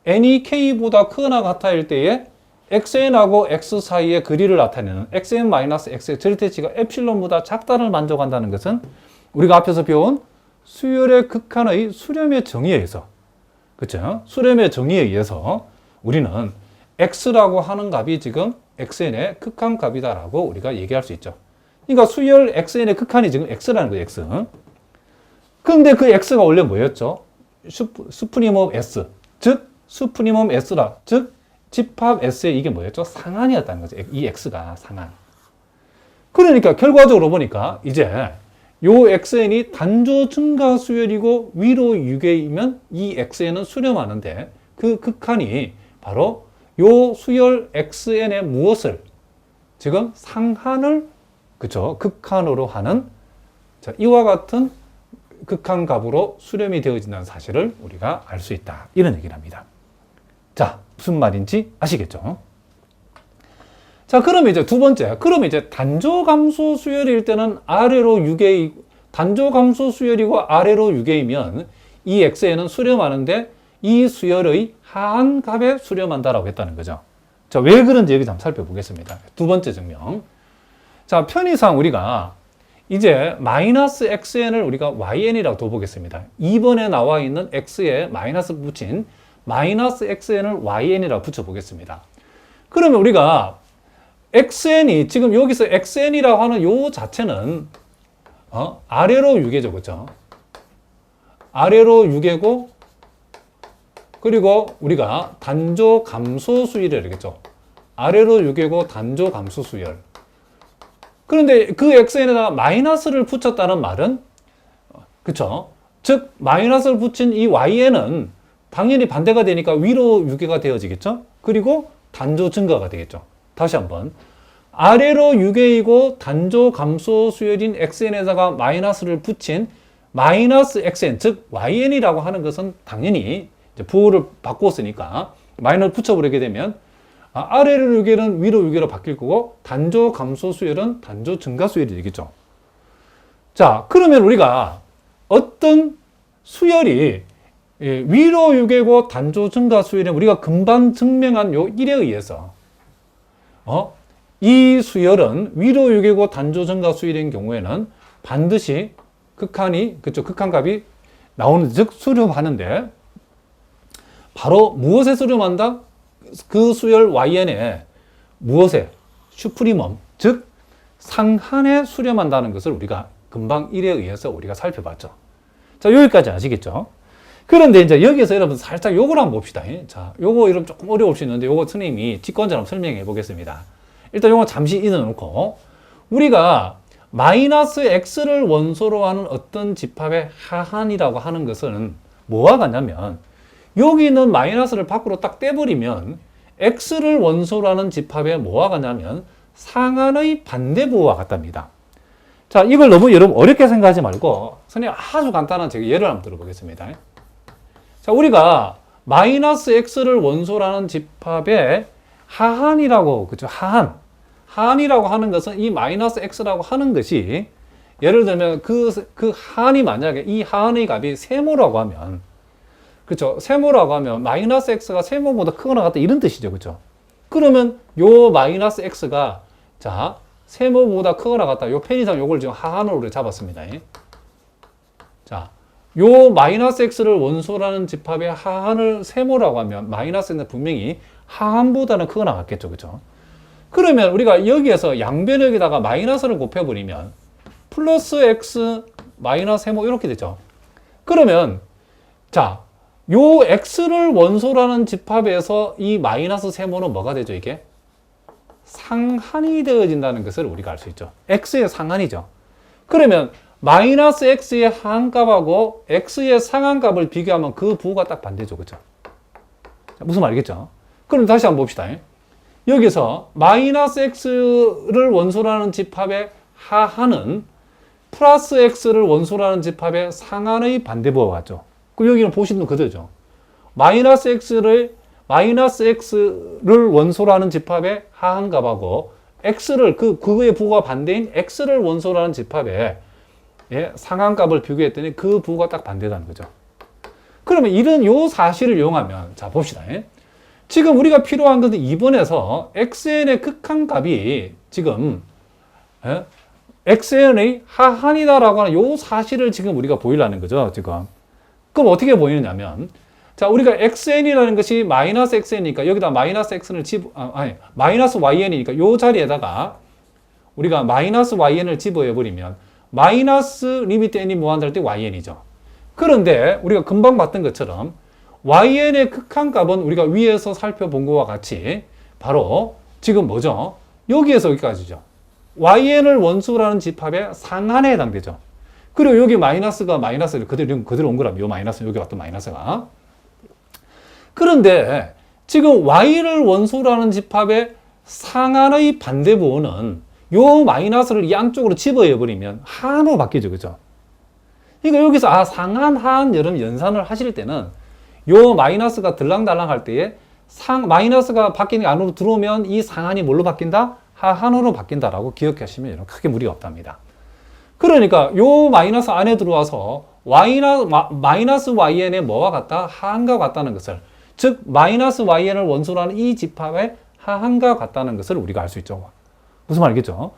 n이 k보다 크거나 같아일 때에 xn하고 x 사이의 거리를 나타내는 xn-x의 절대치가 엡실론보다 작다를 만족한다는 것은 우리가 앞에서 배운 수열의 극한의 수렴의 정의에 의해서, 그렇죠? 수렴의 정의에 의해서 우리는 x라고 하는 값이 지금 xn의 극한 값이다라고 우리가 얘기할 수 있죠. 그러니까 수열 xn의 극한이 지금 x라는 거예요, x. 그런데 그 x가 원래 뭐였죠? 수프리멈 s, 즉 수프리멈 s라, 즉 집합 s의 이게 뭐였죠? 상한이었다는 거죠. 이 x가 상한. 그러니까 결과적으로 보니까 이제 요 xn이 단조 증가 수열이고 위로 유계이면 이 xn은 수렴하는데 그 극한이 바로 요 수열 xn의 무엇을 지금 상한을, 그쵸, 극한으로 하는, 자, 이와 같은 극한 값으로 수렴이 되어진다는 사실을 우리가 알 수 있다 이런 얘기를 합니다. 자, 무슨 말인지 아시겠죠? 자, 그러면 이제 두 번째. 그러면 이제 단조 감소 수열일 때는 아래로 6A, 단조 감소 수열이고 아래로 6A면 이 X에는 수렴하는데 이 수열의 하한 값에 수렴한다라고 했다는 거죠. 자, 왜 그런지 여기 한번 살펴보겠습니다. 두 번째 증명. 자, 편의상 우리가 이제 마이너스 xn을 우리가 yn이라고 둬보겠습니다. 2번에 나와 있는 x에 마이너스 붙인 마이너스 xn을 yn이라고 붙여보겠습니다. 그러면 우리가 xn이 지금 여기서 xn이라고 하는 요 자체는 아래로 6이죠, 그렇죠? 아래로 6이고 그리고 우리가 단조 감소 수열이라고 했죠. 아래로 6이고 단조 감소 수열. 그런데 그 xn에다가 마이너스를 붙였다는 말은 그쵸? 즉 마이너스를 붙인 이yn은 당연히 반대가 되니까 위로 유계가 되어지겠죠? 그리고 단조 증가가 되겠죠. 다시 한번 아래로 유계이고 단조 감소 수열인 xn에다가 마이너스를 붙인 마이너스 xn 즉 yn이라고 하는 것은 당연히 이제 부호를 바꿨으니까 마이너스 붙여버리게 되면 아래로 유계는 위로 유계로 바뀔 거고 단조 감소 수열은 단조 증가 수열이 되겠죠. 자, 그러면 우리가 어떤 수열이 위로 유계고 단조 증가 수열은 우리가 금방 증명한 요 1에 의해서 이 수열은 위로 유계고 단조 증가 수열인 경우에는 반드시 극한값이 나오는 즉 수렴하는데 바로 무엇에 수렴한다? 그 수열 yn에 무엇에? 슈프리멈, 즉 상한에 수렴한다는 것을 우리가 금방 1에 의해서 우리가 살펴봤죠. 자, 여기까지 아시겠죠? 그런데 이제 여기서 여러분 살짝 요걸 한번 봅시다. 자, 요거 여러분 조금 어려울 수 있는데 요거 선생님이 직관적으로 설명해 보겠습니다. 일단 요거 잠시 잊어놓고 우리가 마이너스 x를 원소로 하는 어떤 집합의 하한이라고 하는 것은 뭐와 같냐면 여기 있는 마이너스를 밖으로 딱 떼버리면 x를 원소로 하는 집합의 뭐와 같냐면 상한의 반대부호와 같답니다. 자, 이걸 너무 여러분 어렵게 생각하지 말고 선생님 아주 간단한 제가 예를 한번 들어보겠습니다. 자, 우리가 마이너스 x를 원소로 하는 집합의 하한이라고, 그죠? 하한이라고 하는 것은 이 마이너스 x라고 하는 것이 예를 들면 그 하한이 만약에 이 하한의 값이 세모라고 하면 그렇죠? 세모라고 하면 마이너스 x가 세모보다 크거나 같다 이런 뜻이죠. 그렇죠? 그러면 요 마이너스 x가 자 세모보다 크거나 같다. 요 편의상 요걸 지금 하한으로 잡았습니다. 자, 요 마이너스 x를 원소라는 집합의 하한을 세모라고 하면 마이너스 x는 분명히 하한보다는 크거나 같겠죠. 그렇죠? 그러면 우리가 여기에서 양변역에다가 마이너스를 곱해버리면 플러스 x 마이너스 세모 이렇게 되죠. 그러면 자, 요 x를 원소라는 집합에서 이 마이너스 세모는 뭐가 되죠? 이게 상한이 되어진다는 것을 우리가 알 수 있죠. x의 상한이죠. 그러면 마이너스 x의 하한값하고 x의 상한값을 비교하면 그 부호가 딱 반대죠. 그죠? 무슨 말이겠죠? 그럼 다시 한번 봅시다. 여기서 마이너스 x를 원소로 하는 집합의 하한은 플러스 x를 원소로 하는 집합의 상한의 반대부호가 같죠. 그럼 여기는 보시는 그대로죠. 마이너스 x를 원소로 하는 집합의 하한값하고 x를 그거의 부호가 반대인 x를 원소로 하는 집합의 상한값을 비교했더니 그 부호가 딱 반대라는 거죠. 그러면 이런 요 사실을 이용하면 자 봅시다. 지금 우리가 필요한 것은 2번에서 xn의 극한값이 지금 xn의 하한이다라고 하는 요 사실을 지금 우리가 보이려는 거죠. 지금. 그럼 어떻게 보이느냐면 자 우리가 xn이라는 것이 마이너스 xn이니까 여기다 마이너스 x를 마이너스 yn이니까 요 자리에다가 우리가 마이너스 yn을 집어해버리면 마이너스 리미트 n이 무한대할 때 yn이죠. 그런데 우리가 금방 봤던 것처럼 yn의 극한값은 우리가 위에서 살펴본 것과 같이 바로 지금 뭐죠? 여기에서 여기까지죠. yn을 원수라는 집합의 상한에 해당되죠. 그리고 여기 마이너스가 마이너스를 그대로 온 거라면 요 마이너스 여기 왔던 마이너스가 그런데 지금 y를 원소라는 집합의 상한의 반대부호는 요 마이너스를 이 안쪽으로 집어해 버리면 하한으로 바뀌죠. 그죠? 그러니까 여기서 상한, 하한 여러분 연산을 하실 때는 요 마이너스가 들랑달랑 할 때에 마이너스가 바뀌는 게 안으로 들어오면 이 상한이 뭘로 바뀐다? 하한으로 바뀐다라고 기억하시면 크게 무리가 없답니다. 그러니까 요 마이너스 안에 들어와서 마이너스yn의 뭐와 같다? 하한과 같다는 것을, 즉 마이너스yn을 원소로 하는 이 집합의 하한과 같다는 것을 우리가 알 수 있죠. 무슨 말이겠죠?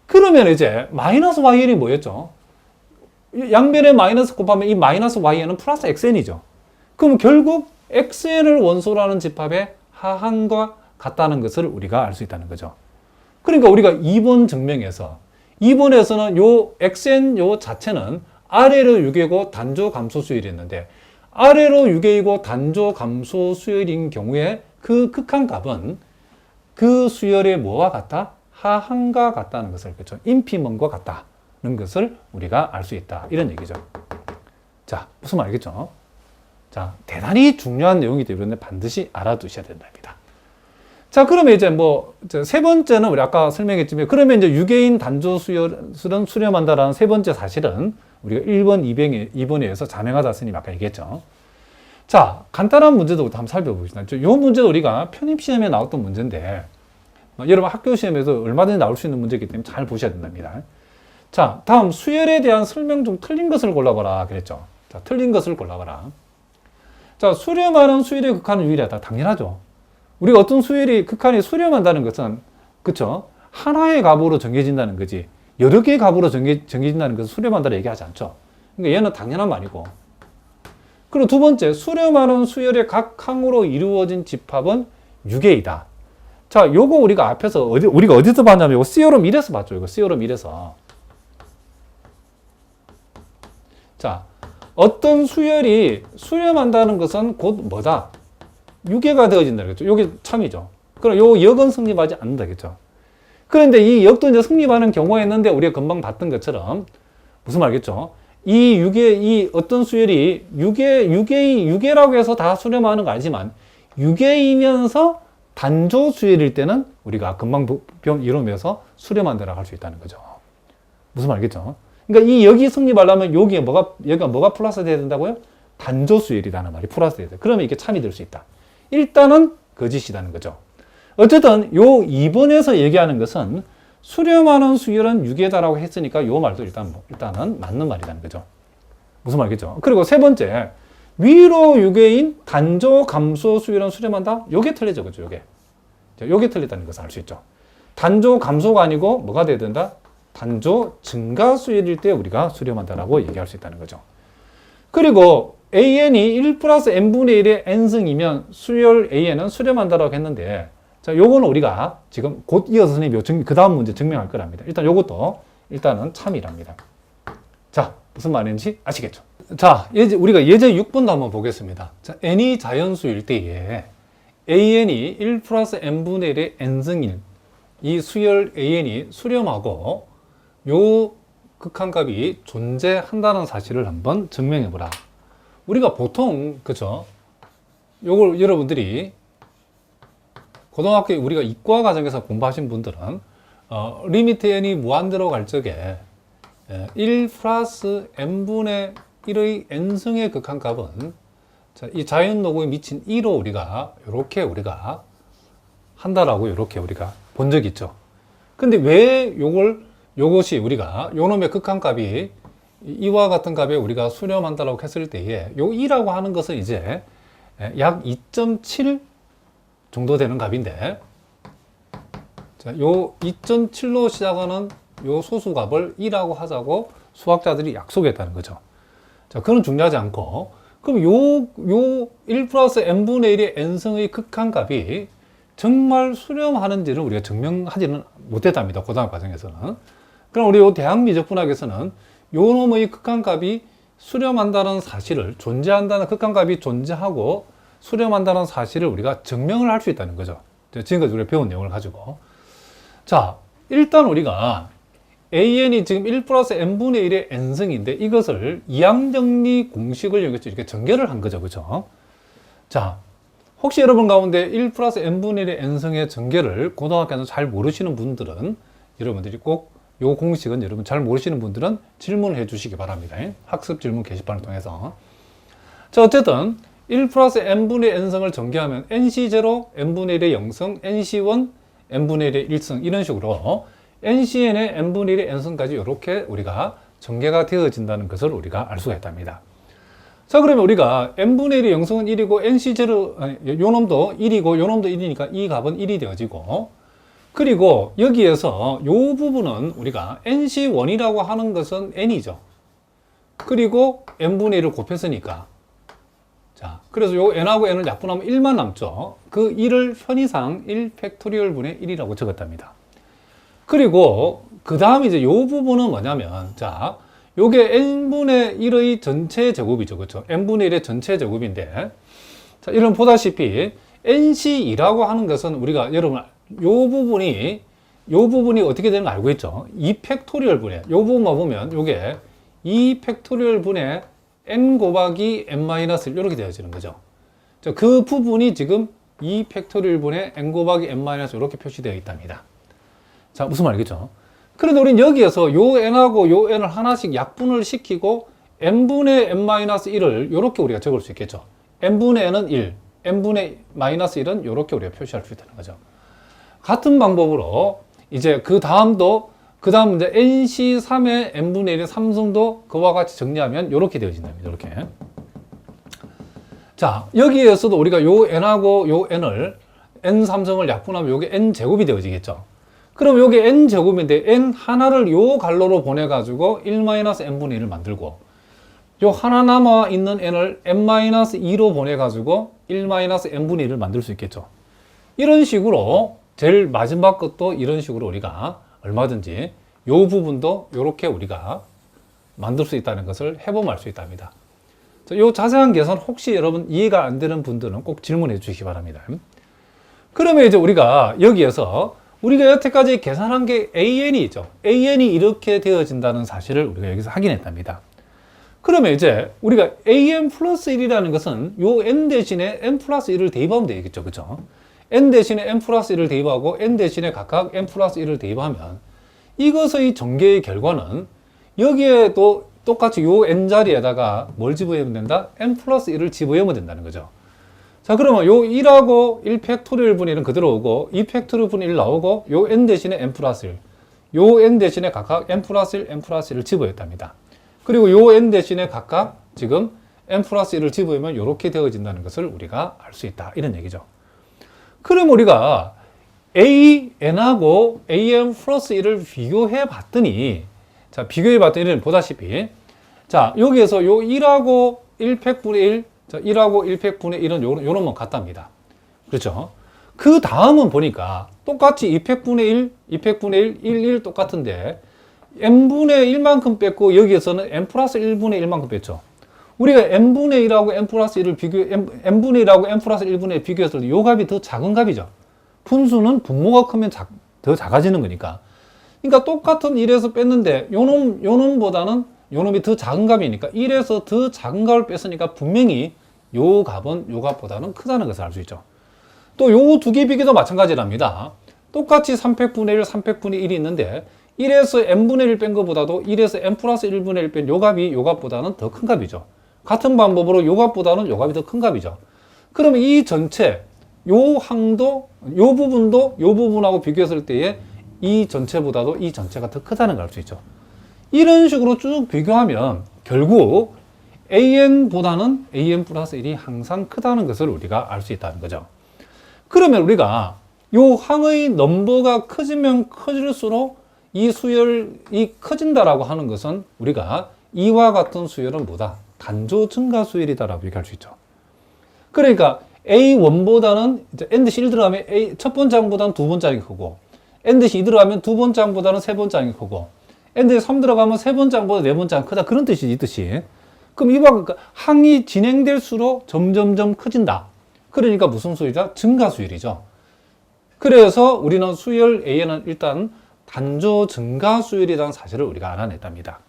그러면 이제 마이너스yn이 뭐였죠? 양변에 마이너스 곱하면 이 마이너스yn은 플러스 xn이죠. 그럼 결국 xn을 원소로 하는 집합의 하한과 같다는 것을 우리가 알 수 있다는 거죠. 그러니까 우리가 2번 증명에서 2번에서는 요 xn 요 자체는 아래로 6이고 단조 감소 수열이 있는데, 아래로 6이고 단조 감소 수열인 경우에 그 극한값은 그 수열의 뭐와 같다? 하한과 같다는 것을, 그렇죠? 인피먼과 같다는 것을 우리가 알 수 있다. 이런 얘기죠. 자, 무슨 말이겠죠? 자, 대단히 중요한 내용이기 때문에 반드시 알아두셔야 된답니다. 자, 그러면 이제 세 번째는 우리 아까 설명했지만, 그러면 이제 유괴인 단조 수열은 수렴한다라는 세 번째 사실은 우리가 1번, 2번에 의해서 자명하다 스님 아까 얘기했죠. 자, 간단한 문제도 한번 살펴보겠습니다. 이 문제도 우리가 편입시험에 나왔던 문제인데, 여러분 학교 시험에서 얼마든지 나올 수 있는 문제이기 때문에 잘 보셔야 된답니다. 자, 다음 수열에 대한 설명 중 틀린 것을 골라봐라 그랬죠. 자, 틀린 것을 골라봐라. 자, 수렴하는 수열의 극한은 유일하다. 당연하죠. 우리가 어떤 수열이 극한이 수렴한다는 것은, 그쵸? 하나의 값으로 정해진다는 거지, 여러 개의 값으로 정해진다는 것은 수렴한다고 얘기하지 않죠. 그러니까 얘는 당연한 말이고. 그리고 두 번째, 수렴하는 수열의 각 항으로 이루어진 집합은 유계이다. 자, 요거 우리가 앞에서 우리가 어디서 봤냐면 이거 시오럼 1에서 봤죠. 이거 시오럼 1에서. 자, 어떤 수열이 수렴한다는 것은 곧 뭐다? 유계가 되어진다 그랬죠. 요게 참이죠. 그럼 요 역은 성립하지 않는다겠죠. 그런데 이 역도 이제 성립하는 경우가 있는데, 우리가 금방 봤던 것처럼 무슨 말겠죠? 이 어떤 수열이 유계라고 해서 다 수렴하는 거 아니지만, 유계이면서 단조 수열일 때는 우리가 금방 이론에서 수렴한다라고 할 수 있다는 거죠. 무슨 말겠죠? 그러니까 이 역이 성립하려면 여기가 뭐가 플러스 돼야 된다고요? 단조 수열이라는 말이 플러스 돼야 돼. 그러면 이게 참이 될 수 있다. 일단은 거짓이라는 거죠. 어쨌든 요 2번에서 얘기하는 것은 수렴하는 수열은 유계다라고 했으니까 요 말도 일단은 맞는 말이라는 거죠. 무슨 말이겠죠? 그리고 세 번째, 위로 유계인 단조 감소 수열은 수렴한다? 요게 틀리죠. 그죠? 요게 틀리다는 것을 알 수 있죠. 단조 감소가 아니고 뭐가 돼야 된다? 단조 증가 수열일 때 우리가 수렴한다라고 얘기할 수 있다는 거죠. 그리고 AN이 1 플러스 n분의 1의 n승이면 수열 AN은 수렴한다라고 했는데, 자, 요거는 우리가 지금 곧 이어서 선생님이 그 다음 문제 증명할 거랍니다. 일단 요것도 일단은 참이랍니다. 자, 무슨 말인지 아시겠죠? 자, 우리가 예제 6번도 한번 보겠습니다. 자, n이 자연수일 때에 AN이 1 플러스 n분의 1의 n승일, 이 수열 AN이 수렴하고 요 극한값이 존재한다는 사실을 한번 증명해보라. 우리가 보통, 그쵸? 요걸 여러분들이 고등학교 우리가 이과 과정에서 공부하신 분들은 리미트 n이 무한대로 갈 적에 1 플러스 n분의 1의 n승의 극한값은 이 자연노고에 미친 2로 우리가 한다라고 이렇게 우리가 본 적이 있죠. 근데 왜 요것이 우리가 요놈의 극한값이 이와 같은 값에 우리가 수렴한다라고 했을 때에 요 2라고 하는 것은 이제 약 2.7 정도 되는 값인데, 자, 요 2.7로 시작하는 요 소수값을 2라고 하자고 수학자들이 약속했다는 거죠. 자, 그건 중요하지 않고, 그럼 요 1 플러스 n분의 1의 n승의 극한값이 정말 수렴하는지를 우리가 증명하지는 못했답니다. 고등학교 과정에서는. 그럼 우리 요 대학미적분학에서는 요 놈의 극한값이 수렴한다는 사실을, 존재한다는 극한값이 존재하고 수렴한다는 사실을 우리가 증명을 할 수 있다는 거죠. 지금까지 우리가 배운 내용을 가지고. 자, 일단 우리가 AN이 지금 1 플러스 n분의 1의 n승인데, 이것을 이항정리 공식을 이용해서 이렇게 전개를 한 거죠. 그죠? 자, 혹시 여러분 가운데 1 플러스 n분의 1의 n승의 전개를 고등학교에서 잘 모르시는 분들은, 여러분들이 꼭 요 공식은 여러분 잘 모르시는 분들은 질문을 해 주시기 바랍니다. 학습 질문 게시판을 통해서. 자, 어쨌든 1 플러스 n분의 n승을 전개하면 nc0, n분의 1의 0승, nc1, n분의 1의 1승 이런 식으로 ncn의 n분의 1의 n승까지 이렇게 우리가 전개가 되어진다는 것을 우리가 알 수가 있답니다. 자, 그러면 우리가 n분의 1의 0승은 1이고 nc0, 아니, 요 놈도 1이고 요 놈도 1이니까 이 값은 1이 되어지고, 그리고 여기에서 요 부분은 우리가 nc1이라고 하는 것은 n이죠. 그리고 n분의 1을 곱했으니까, 자, 그래서 요 n하고 n을 약분하면 1만 남죠. 그 1을 편의상 1 팩토리얼 분의 1이라고 적었답니다. 그리고 그 다음 이제 요 부분은 뭐냐면, 자, 요게 n분의 1의 전체 제곱이죠. 그렇죠? n분의 1의 전체 제곱인데, 자, 여러분 보다시피 nc2라고 하는 것은 우리가 여러분 요 부분이 어떻게 되는 거 알고 있죠? 2 팩토리얼 분의, 요 부분만 보면 요게 2 팩토리얼 분의 n 곱하기 n-1 이렇게 되어지는 거죠. 자, 그 부분이 지금 2 팩토리얼 분의 n 곱하기 n-1 이렇게 표시되어 있답니다. 자, 무슨 말이겠죠? 그런데 우리는 여기에서 요 n하고 요 n을 하나씩 약분을 시키고 n분의 n-1을 이렇게 우리가 적을 수 있겠죠. n분의 n은 1, n분의 -1은 이렇게 우리가 표시할 수 있다는 거죠. 같은 방법으로 이제 그 다음 이제 nc3의 n분의 1의 3승도 그와 같이 정리하면 이렇게 되어진답니다. 이렇게. 자, 여기에서도 우리가 요 n하고 요 n을 n3승을 약분하면 요게 n제곱이 되어지겠죠. 그럼 요게 n제곱인데 n 하나를 요 갈로로 보내가지고 1-n분의 1을 만들고, 요 하나 남아있는 n을 n-2로 보내가지고 1-n분의 1을 만들 수 있겠죠. 이런 식으로 제일 마지막 것도 이런 식으로 우리가 얼마든지 요 부분도 이렇게 우리가 만들 수 있다는 것을 해보면 알 수 있답니다. 요 자세한 계산 혹시 여러분 이해가 안 되는 분들은 꼭 질문해 주시기 바랍니다. 그러면 이제 우리가 여기에서 우리가 여태까지 계산한 게 AN이 있죠. AN이 이렇게 되어진다는 사실을 우리가 여기서 확인했답니다. 그러면 이제 우리가 AN 플러스 1이라는 것은 요 N 대신에 N 플러스 1을 대입하면 되겠죠. 그죠? N 대신에 N 플러스 1을 대입하고 N 대신에 각각 N 플러스 1을 대입하면 이것의 전개의 결과는 여기에도 똑같이 요 N 자리에다가 뭘 집어넣으면 된다? N 플러스 1을 집어넣으면 된다는 거죠. 자, 그러면 요 1하고 1 팩토리얼 분의 1은 그대로 오고 2 팩토리얼 분의 1 나오고 요 n 대신에 n 플러스 1, 요 n 대신에 각각 n 플러스 1, n 플러스 1을 집어넣었답니다. 그리고 요 n 대신에 각각 지금 n 플러스 1을 집어넣으면 이렇게 되어진다는 것을 우리가 알 수 있다. 이런 얘기죠. 그럼 우리가 n하고 n 플러스 1을 비교해 봤더니, 자, 비교해 봤더니 보다시피, 자, 여기에서 요 1하고 1 팩분의 1, 자, 1하고 1 팩분의 1은 요놈은 같답니다. 그렇죠? 그 다음은 보니까 똑같이 2 팩분의 1, 2 팩분의 1, 1, 1 똑같은데 n분의 1만큼 뺐고 여기에서는 n 플러스 1분의 1만큼 뺐죠. 우리가 n분의 1하고 n 플러스 1을 n분의 1하고 n 플러스 1분의 1 비교했을 때 요 값이 더 작은 값이죠. 분수는 분모가 크면 더 작아지는 거니까. 그러니까 똑같은 1에서 뺐는데 요놈보다는 요놈이 더 작은 값이니까 1에서 더 작은 값을 뺐으니까 분명히 요 값은 요 값보다는 크다는 것을 알 수 있죠. 또 요 두 개 비교도 마찬가지랍니다. 똑같이 3팩분의 1, 3팩분의 1이 있는데 1에서 n분의 1 뺀 것보다도 1에서 n 플러스 1분의 1 뺀 요 값이 요 값보다는 더 큰 값이죠. 같은 방법으로 요 값보다는 요 값이 더 큰 값이죠. 그러면 이 전체, 요 항도, 요 부분도 요 부분하고 비교했을 때에 이 전체보다도 이 전체가 더 크다는 걸 알 수 있죠. 이런 식으로 쭉 비교하면 결국 AN보다는 AN 플러스 1이 항상 크다는 것을 우리가 알 수 있다는 거죠. 그러면 우리가 요 항의 넘버가 커지면 커질수록 이 수열이 커진다라고 하는 것은 우리가 이와 같은 수열은 뭐다? 단조 증가 수열이다라고 얘기할 수 있죠. 그러니까 A1보다는 이제 N-1 들어가면 첫 번째 항보다는 두 번째 항이 크고, N-2 들어가면 두 번째 항보다는 세 번째 항이 크고, N-3 들어가면 세 번째 항보다 네 번째 항이 크다. 그런 뜻이지, 이 뜻이. 그럼 이와 같이 항이 진행될수록 점점점 커진다. 그러니까 무슨 수열이다? 증가 수열이죠. 그래서 우리는 수열 A는 일단 단조 증가 수열이라는 사실을 우리가 알아냈답니다.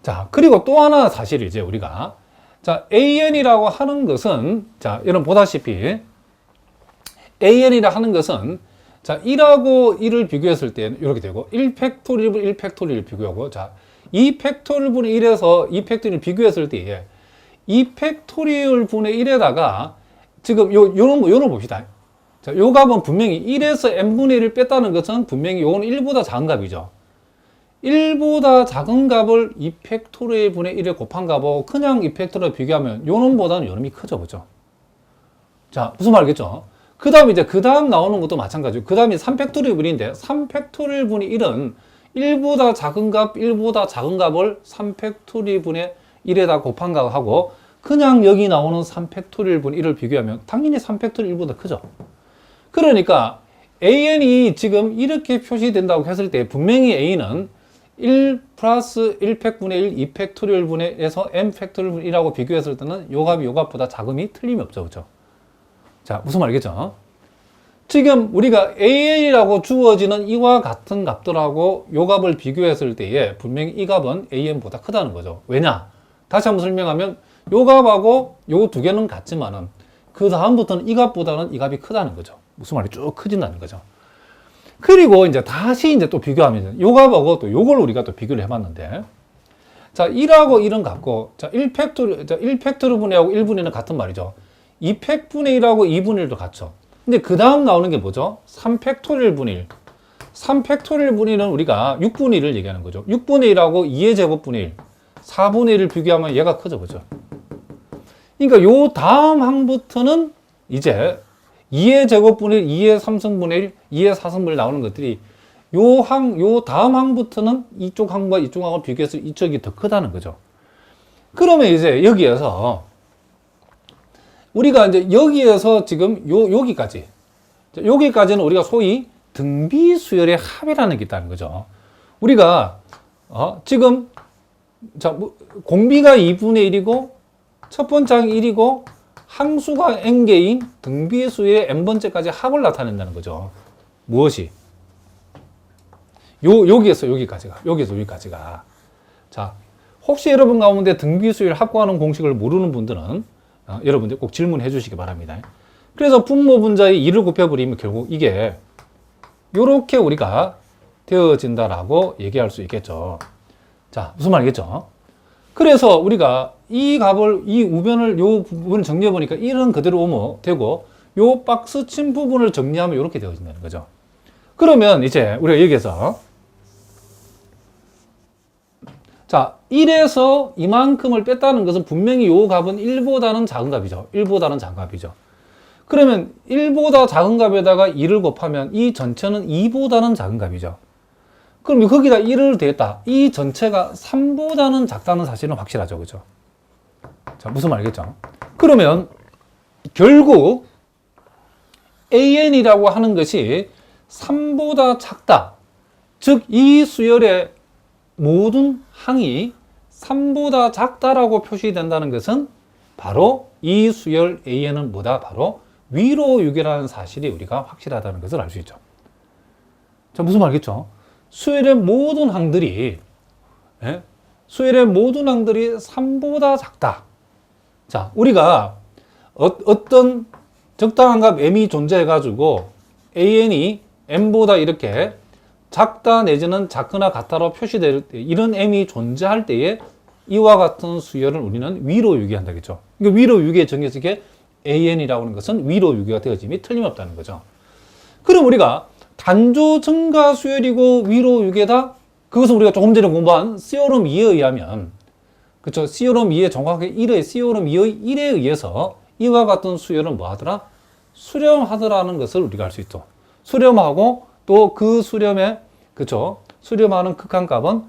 자, 그리고 또 하나 사실이 이제 우리가, 자, AN이라고 하는 것은, 자, 여러분 보다시피 AN이라 하는 것은, 자, 1하고 1을 비교했을 때 이렇게 되고, 1 팩토리얼 1 팩토리얼 비교하고, 자, 2 팩토리얼 분의 1에서 2 팩토리얼 비교했을 때에 2 팩토리얼 분의 1에다가 지금 요런 봅시다. 자, 요 값은 분명히 1에서 n분의 1을 뺐다는 것은 분명히 요거는 1보다 작은 값이죠. 1보다 작은 값을 2팩토리얼 분의 1에 곱한 값하고 그냥 2팩토리얼 비교하면 요 놈보다는 요 놈이 크죠. 그죠? 자, 무슨 말이겠죠? 그 다음 이제 그 다음 나오는 것도 마찬가지고 그 다음이 3팩토리얼 분인데 3팩토리얼 분의 1은 1보다 작은 값, 1보다 작은 값을 3팩토리얼 분의 1에다 곱한 값하고 그냥 여기 나오는 3팩토리얼 분의 1을 비교하면 당연히 3팩토리얼 1보다 크죠. 그러니까 an이 지금 이렇게 표시된다고 했을 때 분명히 a는 1 플러스 1팩분의 1, 2팩토리얼 분의 에서 n팩토리얼 분의 1하고 비교했을 때는 요 값이 요 값보다 작음이 틀림이 없죠. 그죠? 자, 무슨 말이겠죠? 지금 우리가 an이라고 주어지는 이와 같은 값들하고 요 값을 비교했을 때에 분명히 이 값은 an보다 크다는 거죠. 왜냐? 다시 한번 설명하면 요 값하고 요 두 개는 같지만은 그 다음부터는 이 값보다는 이 값이 크다는 거죠. 무슨 말이 쭉 커진다는 거죠. 그리고 이제 다시 이제 또 비교하면 요 값하고 또 요걸 우리가 또 비교를 해봤는데 자, 1하고 1은 같고 자, 1팩토리얼 분의하고 1분의는 같은 말이죠. 2팩분의 1하고 2분의 1도 같죠. 근데 그 다음 나오는 게 뭐죠? 3팩토리얼 분의 1. 3팩토리얼 분의 1은 우리가 6분의 1을 얘기하는 거죠. 6분의 1하고 2의 제곱분의 1. 4분의 1을 비교하면 얘가 크죠. 그죠? 그러니까 요 다음 항부터는 이제 2의 제곱분의 1, 2의 3승분의 1, 2의 4승분의 1 나오는 것들이 요 다음 항부터는 이쪽 항과 이쪽 항을 비교해서 이쪽이 더 크다는 거죠. 그러면 이제 여기에서 우리가 이제 여기에서 지금 여기까지는 우리가 소위 등비수열의 합이라는 게 있다는 거죠. 우리가 지금 자, 공비가 2분의 1이고 첫 번째 항이 1이고 항수가 n개인 등비수의 n번째까지 합을 나타낸다는 거죠. 무엇이? 여기에서 여기까지가. 자, 혹시 여러분 가운데 등비수열 합구하는 공식을 모르는 분들은 여러분들 꼭 질문해 주시기 바랍니다. 그래서 분모 분자에 2를 곱해버리면 결국 이게 요렇게 우리가 되어진다라고 얘기할 수 있겠죠. 자, 무슨 말이겠죠? 그래서 우리가 이 값을, 이 우변을, 요 부분을 정리해보니까 1은 그대로 오면 되고, 요 박스 친 부분을 정리하면 이렇게 되어진다는 거죠. 그러면 이제 우리가 여기에서, 자, 1에서 이만큼을 뺐다는 것은 분명히 요 값은 1보다는 작은 값이죠. 1보다는 작은 값이죠. 그러면 1보다 작은 값에다가 2를 곱하면 이 전체는 2보다는 작은 값이죠. 그럼 거기다 1을 더했다. 이 전체가 3보다는 작다는 사실은 확실하죠. 그죠? 자, 무슨 말이겠죠? 그러면 결국 an이라고 하는 것이 3보다 작다. 즉, 이 수열의 모든 항이 3보다 작다라고 표시된다는 것은 바로 이 수열 an은 뭐다? 바로 위로유계라는 사실이 우리가 확실하다는 것을 알 수 있죠. 자, 무슨 말이겠죠? 수열의 모든 항들이 3보다 작다. 자, 우리가 어떤 적당한 값 m이 존재해가지고 an이 m보다 이렇게 작다 내지는 작거나 같다로 표시될 때, 이런 m이 존재할 때에 이와 같은 수열을 우리는 위로 유기한다겠죠. 그러니까 위로 유기에 정해서 이게 an이라고 하는 것은 위로 유기가 되어짐이 틀림없다는 거죠. 그럼 우리가 단조 증가 수열이고 위로 유계다? 그것은 우리가 조금 전에 공부한 시오럼 2에 의하면, 그쵸? 시오럼 2에 정확하게 1의, 시오럼 2의 1에 의해서 이와 같은 수열은 뭐 하더라? 수렴하더라는 것을 우리가 알 수 있죠. 수렴하고 또 그 수렴에, 그쵸? 수렴하는 극한값은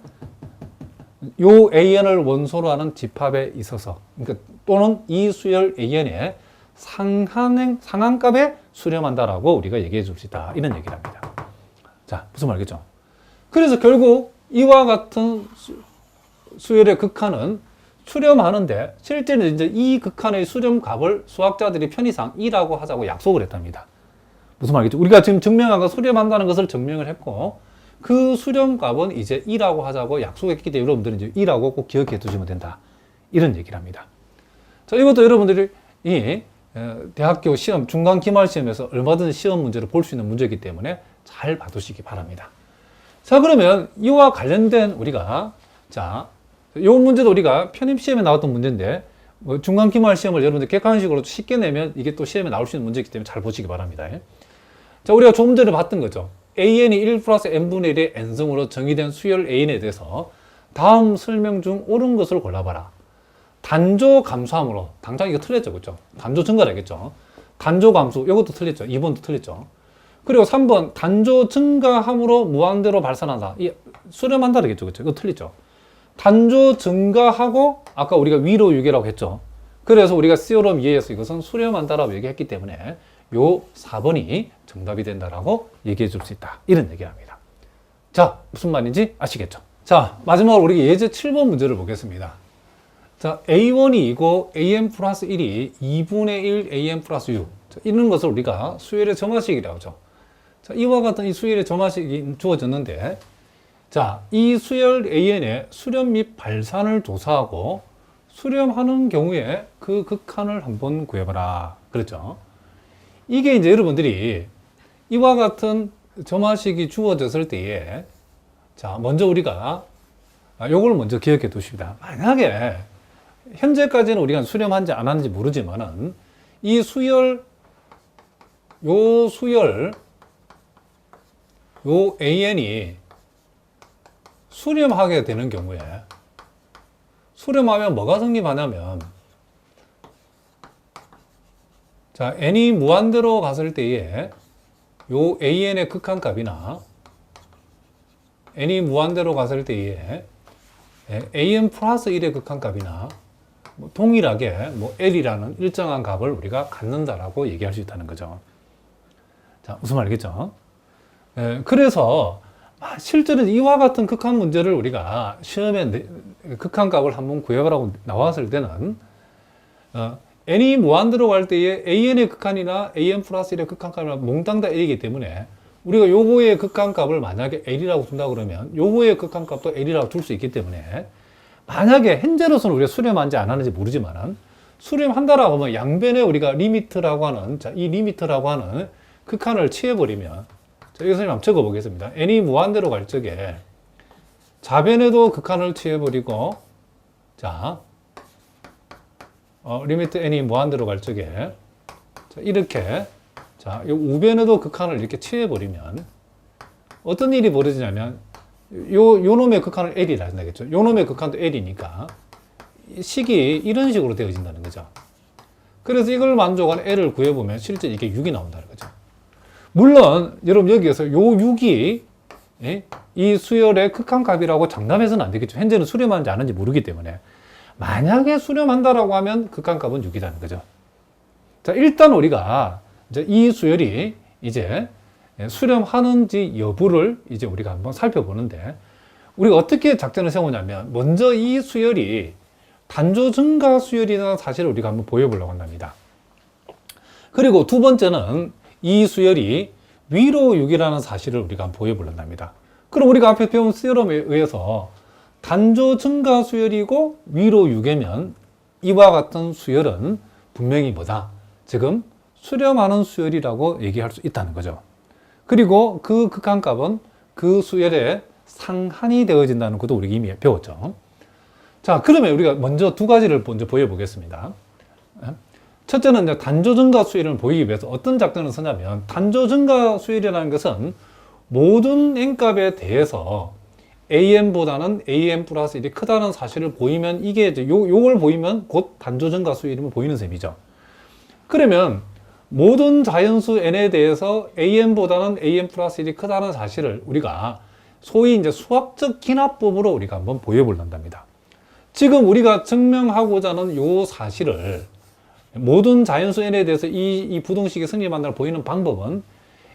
요 an을 원소로 하는 집합에 있어서, 그러니까 또는 이 수열 an의 상한값에 수렴한다라고 우리가 얘기해 줄 수 있다. 이런 얘기를 합니다. 자, 무슨 말이겠죠? 그래서 결국 이와 같은 수열의 극한은 수렴하는데 실제로 이제 이 극한의 수렴값을 수학자들이 편의상 2라고 하자고 약속을 했답니다. 무슨 말이겠죠? 우리가 지금 증명하고 수렴한다는 것을 증명을 했고 그 수렴값은 이제 2라고 하자고 약속했기 때문에 여러분들은 이제 2라고 꼭 기억해 두시면 된다. 이런 얘기를 합니다. 자, 이것도 여러분들이 이 대학교 시험, 중간 기말 시험에서 얼마든지 시험 문제를 볼 수 있는 문제이기 때문에 잘 봐두시기 바랍니다. 자, 그러면 이와 관련된 우리가, 자, 이 문제도 우리가 편입 시험에 나왔던 문제인데, 뭐 중간 기말 시험을 여러분들 객관식으로 쉽게 내면 이게 또 시험에 나올 수 있는 문제이기 때문에 잘 보시기 바랍니다. 자, 우리가 조금 전에 봤던 거죠. AN이 1 플러스 n분의 1의 n승으로 정의된 수열 AN에 대해서 다음 설명 중 옳은 것을 골라봐라. 단조 감소함으로, 당장 이거 틀렸죠, 그죠? 단조 증가라겠죠. 단조 감소, 이것도 틀렸죠. 2번도 틀렸죠. 그리고 3번, 단조 증가함으로 무한대로 발산한다. 이 수렴한다 그랬죠, 그죠? 이거 틀렸죠. 단조 증가하고 아까 우리가 위로 유계라고 했죠. 그래서 우리가 시오럼 2에서 이것은 수렴한다라고 얘기했기 때문에 요 4번이 정답이 된다라고 얘기해 줄 수 있다. 이런 얘기를 합니다. 자, 무슨 말인지 아시겠죠? 자, 마지막으로 우리 예제 7번 문제를 보겠습니다. 자, A1이 2고 AN 플러스 1이 2분의 1 AN 플러스 6. 자, 이런 것을 우리가 수열의 점화식이라고 하죠. 자, 이와 같은 이 수열의 점화식이 주어졌는데, 자, 이 수열 AN의 수렴 및 발산을 조사하고 수렴하는 경우에 그 극한을 한번 구해봐라. 그렇죠? 이게 이제 여러분들이 이와 같은 점화식이 주어졌을 때에, 자, 먼저 우리가 요걸 먼저 기억해 두십니다. 만약에 현재까지는 우리가 수렴한지 안 하는지 모르지만은 이 수열, 요 AN이 수렴하게 되는 경우에, 수렴하면 뭐가 성립하냐면, 자, n이 무한대로 갔을 때에 요 AN의 극한값이나 n이 무한대로 갔을 때에 AN 플러스 1의 극한값이나 뭐 동일하게 뭐 L이라는 일정한 값을 우리가 갖는다라고 얘기할 수 있다는 거죠. 자, 무슨 말이겠죠? 그래서 실제로 이와 같은 극한 문제를 우리가 시험에 극한값을 한번 구해보라고 나왔을 때는 n이 무한대로 갈 때에 an의 극한이나 an 플러스 1의 극한값이 몽땅 다 l이기 때문에 우리가 요거의 극한값을 만약에 l이라고 둔다 그러면 요거의 극한값도 l이라고 둘 수 있기 때문에 만약에 현재로서는 우리가 수렴한지 안 하는지 모르지만은 수렴한다라고 하면 양변에 우리가 리미트라고 하는, 자, 이 리미트라고 하는 극한을 취해버리면, 자, 이거 선생님 한번 적어 보겠습니다. n이 무한대로 갈 적에 좌변에도 극한을 취해버리고, 자, 리미트 n이 무한대로 갈 적에, 자, 이렇게, 자, 이 우변에도 극한을 이렇게 취해버리면 어떤 일이 벌어지냐면, 요 놈의 극한을 L이라 한다겠죠. 요 놈의 극한도 L이니까 식이 이런 식으로 되어진다는 거죠. 그래서 이걸 만족한 L을 구해보면 실제 이게 6이 나온다는 거죠. 물론 여러분 여기에서 요 6이 이 수열의 극한값이라고 장담해서는 안 되겠죠. 현재는 수렴하는지 안 하는지 모르기 때문에 만약에 수렴한다라고 하면 극한값은 6이라는 거죠. 자, 일단 우리가 이제 이 수열이 이제 수렴하는지 여부를 이제 우리가 한번 살펴보는데, 우리가 어떻게 작전을 세우냐면 먼저 이 수열이 단조 증가 수열이라는 사실을 우리가 한번 보여보려고 한답니다. 그리고 두 번째는 이 수열이 위로 6이라는 사실을 우리가 한번 보여보려고 합니다. 그럼 우리가 앞에 배운 시어럼에 의해서 단조 증가 수열이고 위로 6이면 이와 같은 수열은 분명히 뭐다? 지금 수렴하는 수열이라고 얘기할 수 있다는 거죠. 그리고 그 극한값은 그 수열의 상한이 되어진다는 것도 우리가 이미 배웠죠. 자, 그러면 우리가 먼저 두 가지를 먼저 보여보겠습니다. 첫째는 이제 단조 증가 수열을 보이기 위해서 어떤 작전을 쓰냐면, 단조 증가 수열이라는 것은 모든 n값에 대해서 an보다는 an 플러스 1이 크다는 사실을 보이면, 이게 이제 요걸 보이면 곧 단조 증가 수열임을 보이는 셈이죠. 그러면 모든 자연수 n에 대해서 an보다는 an 플러스 1이 크다는 사실을 우리가 소위 이제 수학적 기납법으로 우리가 한번 보여볼란답니다. 지금 우리가 증명하고자 하는 요 사실을 모든 자연수 n에 대해서 이 부등식이 성립한다고 보이는 방법은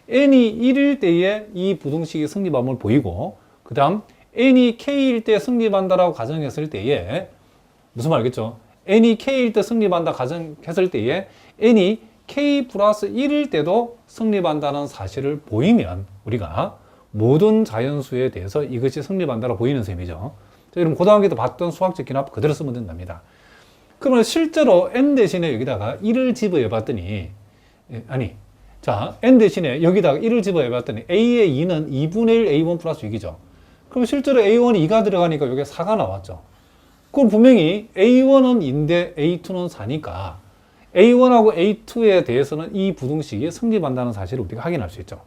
n이 1일 때에 이 부등식이 성립함을 보이고, 그 다음 n이 k일 때 성립한다라고 가정했을 때에, 무슨 말이겠죠? n이 k일 때 성립한다 가정했을 때에 n이 k 플러스 1일 때도 성립한다는 사실을 보이면 우리가 모든 자연수에 대해서 이것이 성립한다고 보이는 셈이죠. 자, 여러분 고등학교 때 봤던 수학적 기납 그대로 쓰면 된답니다. 그러면 실제로 n 대신에 여기다가 1을 집어해 봤더니, 자, n 대신에 여기다가 1을 집어해 봤더니 a의 2는 2분의 1 a1 플러스 6이죠. 그럼 실제로 a1이 2가 들어가니까 여기 4가 나왔죠. 그럼 분명히 A1은 2인데 A2는 4니까 A1하고 A2에 대해서는 이 부등식이 성립한다는 사실을 우리가 확인할 수 있죠.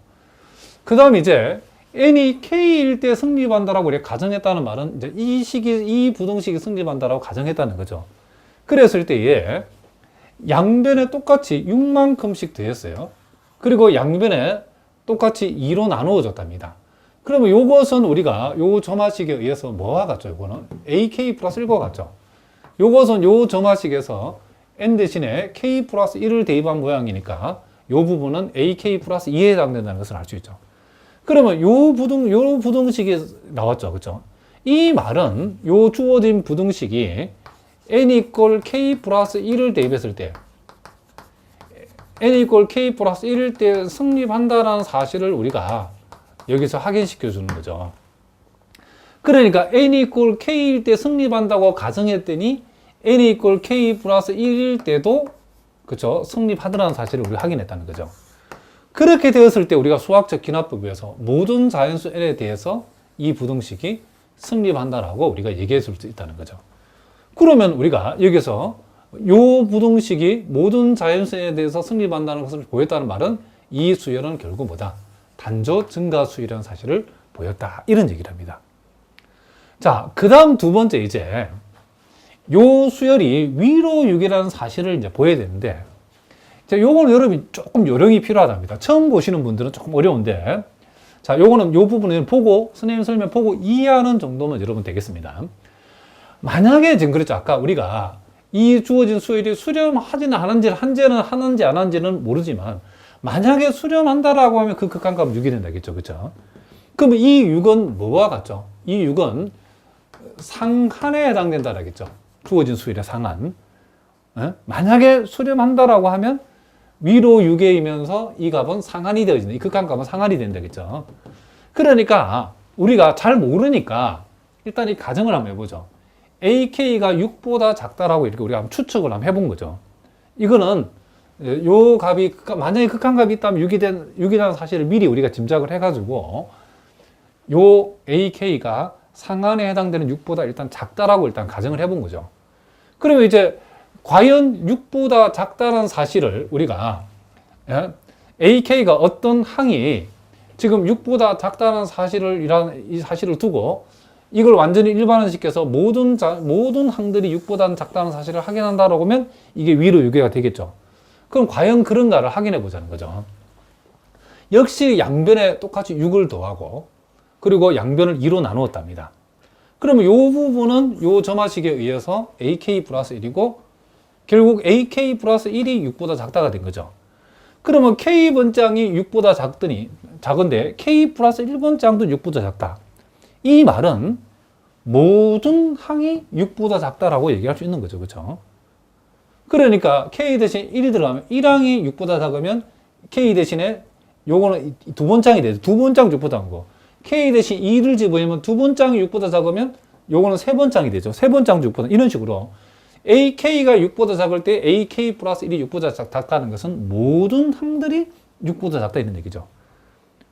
그 다음 이제 n이 k일 때 성립한다라고 우리가 가정했다는 말은 이제 이 부등식이 성립한다라고 가정했다는 거죠. 그랬을 때에 양변에 똑같이 6만큼씩 더했어요. 그리고 양변에 똑같이 2로 나누어 줬답니다. 그러면 요것은 우리가 요 점화식에 의해서 뭐와 같죠? 요거는 AK 플러스 1과 같죠? 요것은 요 점화식에서 n 대신에 k 플러스 1을 대입한 모양이니까 요 부분은 AK 플러스 2에 해당된다는 것을 알 수 있죠. 그러면 요 부등식이 나왔죠. 그죠? 이 말은 요 주어진 부등식이 n 이퀄 k 플러스 1을 대입했을 때 n 이퀄 k 플러스 1일 때 성립한다는 사실을 우리가 여기서 확인시켜 주는 거죠. 그러니까 n 이퀄 k일 때 성립한다고 가정했더니 n 이퀄 k 플러스 1일 때도 그죠? 성립하더라는 사실을 우리가 확인했다는 거죠. 그렇게 되었을 때 우리가 수학적 기납법에서 모든 자연수 n에 대해서 이 부등식이 성립한다라고 우리가 얘기해 줄 수 있다는 거죠. 그러면 우리가 여기서 요 부등식이 모든 자연수 n에 대해서 성립한다는 것을 보였다는 말은 이 수열은 결국 뭐다? 단조 증가수이라는 사실을 보였다. 이런 얘기를 합니다. 자, 그 다음 두 번째 이제 요 수열이 위로 6이라는 사실을 이제 보여야 되는데 자, 요거는 여러분이 조금 요령이 필요하답니다. 처음 보시는 분들은 조금 어려운데 자, 요거는 요 부분을 보고 선생님 설명 보고 이해하는 정도면 여러분 되겠습니다. 만약에 지금 그랬죠. 아까 우리가 이 주어진 수열이 수렴하지는 하는지 하는지 안 하는지는 모르지만 만약에 수렴한다라고 하면 그 극한값은 6이 된다겠죠. 그죠? 그러면 이 6은 뭐와 같죠? 이 6은 상한에 해당된다라겠죠. 주어진 수열의 상한. 만약에 수렴한다라고 하면 위로 6에이면서 이 값은 상한이 되어진다. 이 극한값은 상한이 된다겠죠. 그러니까 우리가 잘 모르니까 일단 이 가정을 한번 해보죠. AK가 6보다 작다라고 이렇게 우리가 한번 추측을 한번 해본 거죠. 이거는 요 값이 만약에 극한값이 있다면 6이라는 사실을 미리 우리가 짐작을 해가지고 요 AK가 상한에 해당되는 6보다 일단 작다라고 일단 가정을 해본 거죠. 그러면 이제 과연 6보다 작다는 사실을 우리가 AK가 어떤 항이 지금 6보다 작다는 이 사실을 두고 이걸 완전히 일반화시켜서 모든 항들이 6보다는 작다는 사실을 확인한다라고 하면 이게 위로 6개가 되겠죠. 그럼 과연 그런가를 확인해 보자는 거죠. 역시 양변에 똑같이 6을 더하고 그리고 양변을 2로 나누었답니다. 그러면 이 부분은 이 점화식에 의해서 AK 플러스 1이고 결국 AK 플러스 1이 6보다 작다가 된 거죠. 그러면 K번장이 6보다 작은데 K 플러스 1번장도 6보다 작다. 이 말은 모든 항이 6보다 작다라고 얘기할 수 있는 거죠. 그렇죠? 그러니까 K 대신 1이 들어가면 1항이 6보다 작으면 K 대신에 요거는 두 번장이 되죠. 두 번장 6보다 작은 거. K 대신 2를 집어넣으면 두 번장이 6보다 작으면 요거는 세 번장이 되죠. 세 번장 6보다 이런 식으로 AK가 6보다 작을 때 AK 플러스 1이 6보다 작다는 것은 모든 항들이 6보다 작다 이런 얘기죠.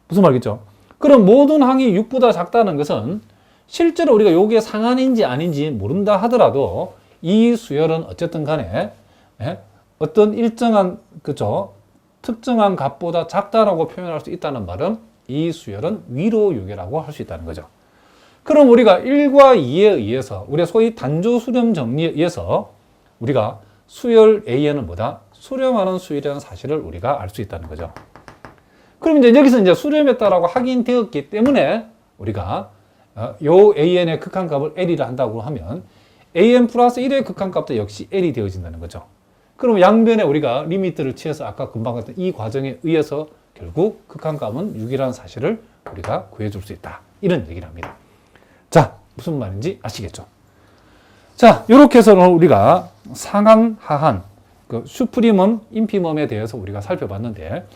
무슨 말이겠죠? 그럼 모든 항이 6보다 작다는 것은 실제로 우리가 요게 상한인지 아닌지 모른다 하더라도 이 수열은 어쨌든 간에 어떤 일정한 그죠? 특정한 값보다 작다라고 표현할 수 있다는 말은 이 수열은 위로 6이라고 할 수 있다는 거죠. 그럼 우리가 1과 2에 의해서 우리가 소위 단조 수렴 정리에 의해서 우리가 수열 A에는 뭐다? 수렴하는 수열이라는 사실을 우리가 알 수 있다는 거죠. 그럼 이제 여기서 이제 수렴했다라고 확인되었기 때문에 우리가 요 AN의 극한값을 L이라 한다고 하면 AN 플러스 1의 극한값도 역시 L이 되어진다는 거죠. 그럼 양변에 우리가 리미트를 취해서 아까 금방 했던 이 과정에 의해서 결국 극한값은 6이라는 사실을 우리가 구해줄 수 있다. 이런 얘기를 합니다. 자, 무슨 말인지 아시겠죠? 자, 이렇게 해서 우리가 상한, 하한, 그 슈프림엄, 인피멈에 대해서 우리가 살펴봤는데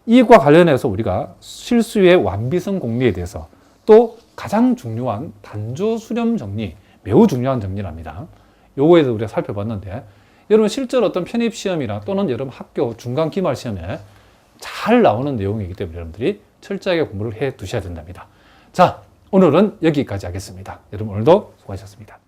이과 관련해서 우리가 실수의 완비성 공리에 대해서 또 가장 중요한 단조 수렴 정리, 매우 중요한 정리랍니다. 요거에 대해서 우리가 살펴봤는데 여러분 실제로 어떤 편입 시험이나 또는 여러분 학교 중간 기말 시험에 잘 나오는 내용이기 때문에 여러분들이 철저하게 공부를 해 두셔야 된답니다. 자, 오늘은 여기까지 하겠습니다. 여러분 오늘도 수고하셨습니다.